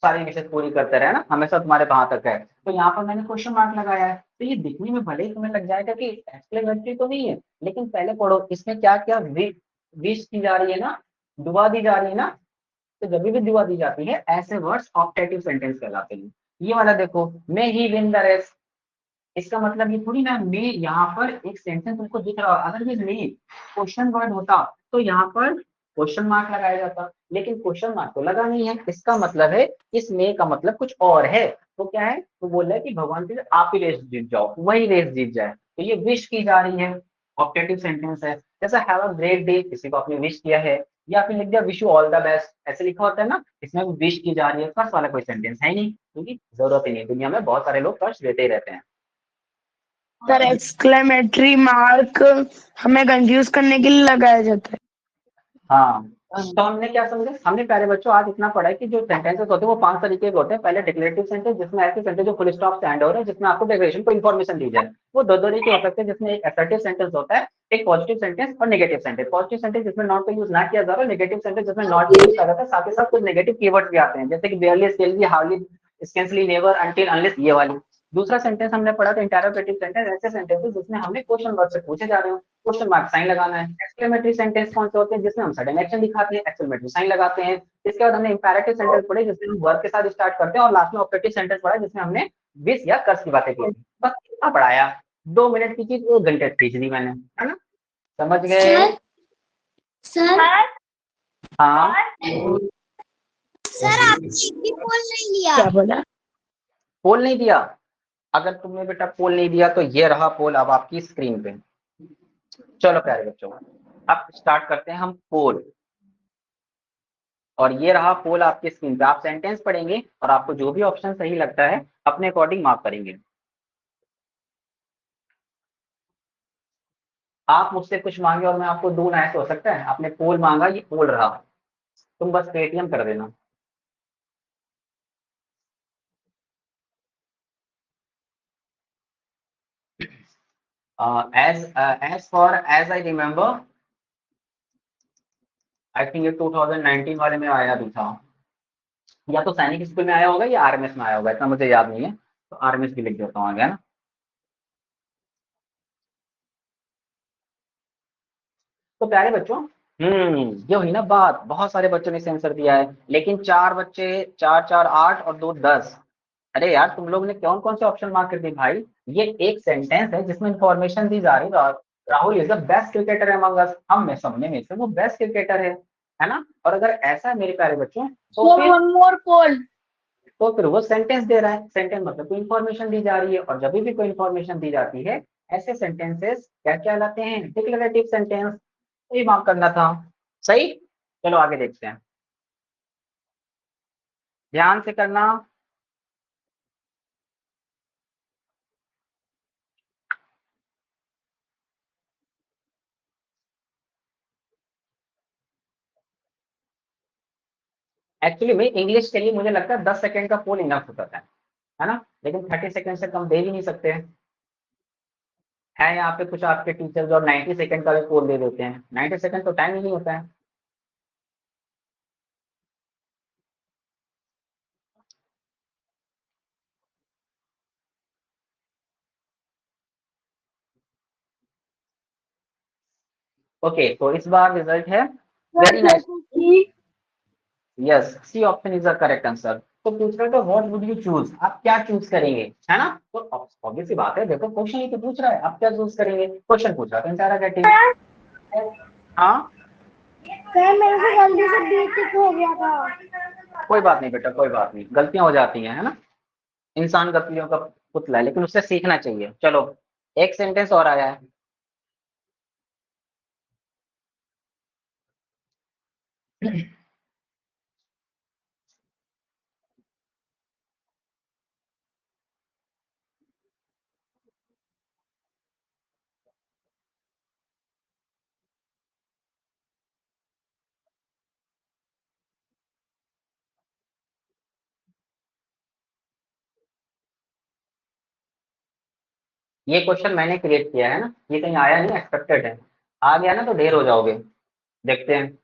[SPEAKER 4] सारी विशेष पूरी करते रहे ना, हमेशा तुम्हारे वहां तक है। तो यहाँ पर मैंने क्वेश्चन मार्क लगाया है। तो ये दिखने में भले ही तुम्हें लग जाएगा कि एक्सप्लेनेटरी तो नहीं है, लेकिन पहले पढ़ो इसमें क्या क्या विश की जा रही है ना, दुआ दी जा रही है ना। तो जब भी दुआ दी जाती है, ऐसे वर्ड्स ऑप्टेटिव सेंटेंस कहलाते हैं। ये वाला देखो, मे ही विन द रेस, इसका मतलब ये थोड़ी ना मे, यहाँ पर एक सेंटेंस तुमको दिख रहा है, अगर ये मे क्वेश्चन वर्ड होता तो यहाँ पर क्वेश्चन मार्क लगाया जाता, लेकिन क्वेश्चन मार्क तो लगा नहीं है। इसका मतलब है इस मे का मतलब कुछ और है। तो क्या है? तो बोल रहा है कि भगवान से आप ही रेस जीत जाओ, वही रेस जीत जाए, तो ये विश की जा रही है, ऑप्टेटिव सेंटेंस है। जैसा हैव अ ग्रेट डे, किसी को आपने विश किया है, या फिर लिख दिया wish you all the best, ऐसे लिखा होता है ना, इसमें विश की जा रही है। फर्स्ट वाला कोई सेंटेंस है ही नहीं, क्योंकि जरूरत ही नहीं, दुनिया में बहुत सारे लोग फर्स्ट देते ही रहते हैं।
[SPEAKER 1] सर एक्सक्लेमेटरी मार्क हमें कंफ्यूज करने के लिए लगाया जाता है।
[SPEAKER 4] हाँ, तो हमने क्या समझा? हमने प्यारे बच्चों आज इतना पढ़ा है कि जो सेंटेंसेस होते हैं वो 5 तरीके के होते हैं। पहले डिक्लेरेटिव सेंटेंस, जिसमें ऐसे सेंटेंस जो फुल स्टॉप से एंड हो रहे हैं, जिसमें आपको डिक्लेरेशन को इन्फॉर्मेशन दी जाए, वो दो तरीके हो सकते हैं। जिसमें एक असर्टिव सेंटेंस होता है, एक पॉजिटिव सेंटेंस और नेगेटिव सेंटेंस। पॉजिटिव सेंटेंस जिसमें नॉट का यूज ना किया जा रहा है, नेगेटिव सेंटेंस जिसमें नॉट का यूज किया जाता है, साथ ही साथ कुछ नेगेटिव कीवर्ड्स भी आते हैं, जैसे कि barely, stilly, hardly, scarcely, never, until, unless, ये वाली। दूसरा सेंटेंस हमने पढ़ा था इंटरोगेटिव सेंटेंस, ऐसे सेंटेंसेस जिसमें हमने क्वेश्चन वर्ड से पूछे जा रहे हो, क्वेश्चन मार्क साइन लगाना है। एक्सक्लेमेटरी सेंटेंस कौन से होते हैं, जिसमें हम सडन एक्शन दिखाते हैं, एक्सक्लेमेटरी साइन लगाते हैं। इसके बाद हमने इंपैरेटिव सेंटेंस पढ़े, जिसमें हम वर्ब के साथ स्टार्ट करते हैं, और लास्ट में ऑपरेटिव सेंटेंस पढ़ा, जिसमें हमने विश या कर्स की बातें की। बस इतना पढ़ाया, 2 मिनट की चीज 1 घंटे खींच दी मैंने, है ना? समझ गए?
[SPEAKER 2] सर
[SPEAKER 4] हाँ,
[SPEAKER 2] सर आपने एक भी पोल नहीं लिया।
[SPEAKER 1] क्या बोला?
[SPEAKER 4] पोल नहीं दिया? अगर तुमने बेटा पोल नहीं दिया तो ये रहा पोल अब आपकी स्क्रीन पे। चलो प्यारे बच्चों, अब स्टार्ट करते हैं हम पोल। और ये रहा पोल आपकी स्क्रीन पे। आप सेंटेंस पढ़ेंगे और आपको जो भी ऑप्शन सही लगता है अपने अकॉर्डिंग मार्क करेंगे। आप मुझसे कुछ मांगे और मैं आपको दूं ना, ऐसे हो सकता है? आपने पोल मांगा, ये पोल रहा, तुम बस पेटीएम कर देना। as I remember, I think ये 2019 वाले में आया भी था, या तो सैनिक स्कूल में आया होगा या आरएमएस में आया होगा, इतना मुझे याद नहीं है, तो आरएमएस भी लिख देता हूँ आगे, है ना? तो प्यारे बच्चों, ये हुई ना बात। बहुत सारे बच्चों ने इसे आंसर दिया है, लेकिन 4 बच्चे, 4 4 8 और 2 10। अरे यार, तुम लोग ने कौन कौन से ऑप्शन मार्क कर दिए भाई? ये एक सेंटेंस है जिसमें इंफॉर्मेशन दी जा रही है। Rahul is the best cricketer among us, हम में सबने में से वो बेस्ट क्रिकेटर है ना? और अगर ऐसा है मेरे प्यारे बच्चों, तो फिर
[SPEAKER 1] वन मोर पोल।
[SPEAKER 4] वो सेंटेंस दे रहा है। सेंटेंस मतलब कोई इंफॉर्मेशन दी जा रही है, और जब भी कोई इंफॉर्मेशन दी जाती है, ऐसे सेंटेंसेस क्या कहलाते हैं? Declarative sentence. तो ये मार्क करना था। सही। चलो आगे देखते हैं, ध्यान से करना। एक्चुअली में इंग्लिश के लिए मुझे लगता है 10 सेकंड का पोल इनफ होता है ना? लेकिन 30 सेकंड से कम दे भी नहीं सकते हैं। है यहाँ पे कुछ आपके टीचर्स और 90 सेकंड का भी पोल दे देते हैं। 90 सेकंड तो टाइम ही नहीं होता है। ओके, तो इस बार रिजल्ट है very nice. Yes, C option is the correct answer. तो पूछ रहे थे व्हाट वुड यू चूज, आप क्या चूज करेंगे, है ना? तो ऑब्वियस सी बात है, देखो क्वेश्चन ही तो पूछ रहा है, आप क्या चूज करेंगे? क्वेश्चन पूछ रहा था इंटरोगेटिव। हाँ,
[SPEAKER 2] सर मेरे से गलती से बी टिक हो गया था।
[SPEAKER 4] कोई बात नहीं बेटा, कोई बात नहीं, गलतियां हो जाती हैं, है ना? इंसान गलतियों का पुतला है, लेकिन उससे सीखना चाहिए। चलो, एक सेंटेंस और आया है। ये क्वेश्चन मैंने क्रिएट किया है ना, ये कहीं आया नहीं, एक्सपेक्टेड है। आ गया ना तो ढेर हो जाओगे। देखते हैं।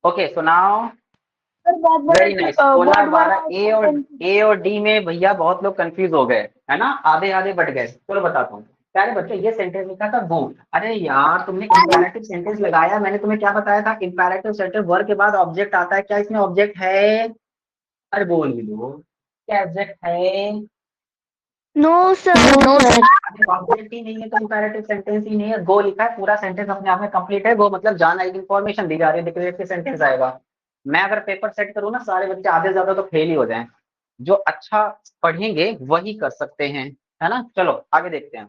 [SPEAKER 4] ओके, सो नाउ
[SPEAKER 1] बहुत
[SPEAKER 4] वेरी नाइस। पोलर
[SPEAKER 1] बहुत बड़ा
[SPEAKER 4] 12, ए और डी में भैया बहुत लोग कंफ्यूज हो गए, है ना? आधे आधे बट गए। चलो बताता हूँ। प्यारे बच्चे, ये सेंटेंस लिखा था गो। अरे यार, तुमने इंपैरेटिव सेंटेंस लगाया, मैंने तुम्हें क्या बताया था? इंपैरेटिव सेंटेंस वर्ब के बाद ऑब्जेक्ट आता है, क्या इसमें ऑब्जेक्ट है? अरे बोल भी दो, क्या ऑब्जेक्ट है?
[SPEAKER 1] No sir.
[SPEAKER 4] ऑब्जेक्ट ही नहीं है तो इंपैरेटिव सेंटेंस ही नहीं है। गो लिखा है, पूरा सेंटेंस अपने आप में कंप्लीट है। गो मतलब जाना, एक इंफॉर्मेशन दी जा रही है, डिक्लेरेटिव सेंटेंस आएगा। मैं अगर पेपर सेट करूँ ना, सारे बच्चे आधे से ज्यादा तो फेल ही हो जाएं। जो अच्छा पढ़ेंगे वही कर सकते हैं, है ना? चलो आगे देखते हैं।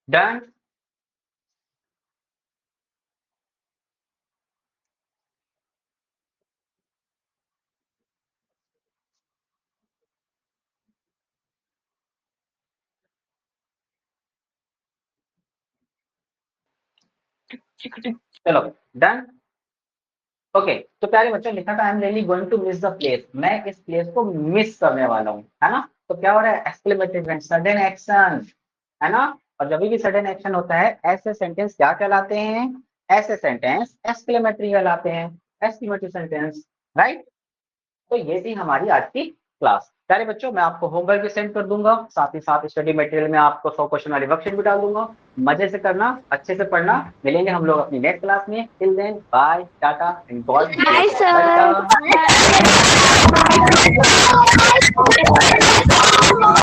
[SPEAKER 4] डन। चलो डन। ओके तो प्यारे बच्चों लिखा था I am really going to miss the place, मैं इस प्लेस को मिस करने वाला हूँ, है ना। तो क्या हो रहा है, एक्सक्लेमेटरी इवेंट, सडन एक्शन, है ना। और जब भी सडन एक्शन होता है ऐसे सेंटेंस क्या कहलाते हैं, ऐसे सेंटेंस एक्सक्लेमेटरी कहलाते हैं, एक्सक्लेमेटरी सेंटेंस, राइट। तो ये थी हमारी आज की क्लास। प्यारे बच्चों मैं आपको होमवर्क भी सेंड कर दूंगा, साथ ही साथ स्टडी मटेरियल में आपको 100 क्वेश्चन वाली वर्कशीट भी डाल दूंगा। मजे से करना, अच्छे से पढ़ना। मिलेंगे हम लोग अपनी नेक्स्ट क्लास में। Till then bye, tata and god
[SPEAKER 3] Bye, sir.
[SPEAKER 4] Welcome.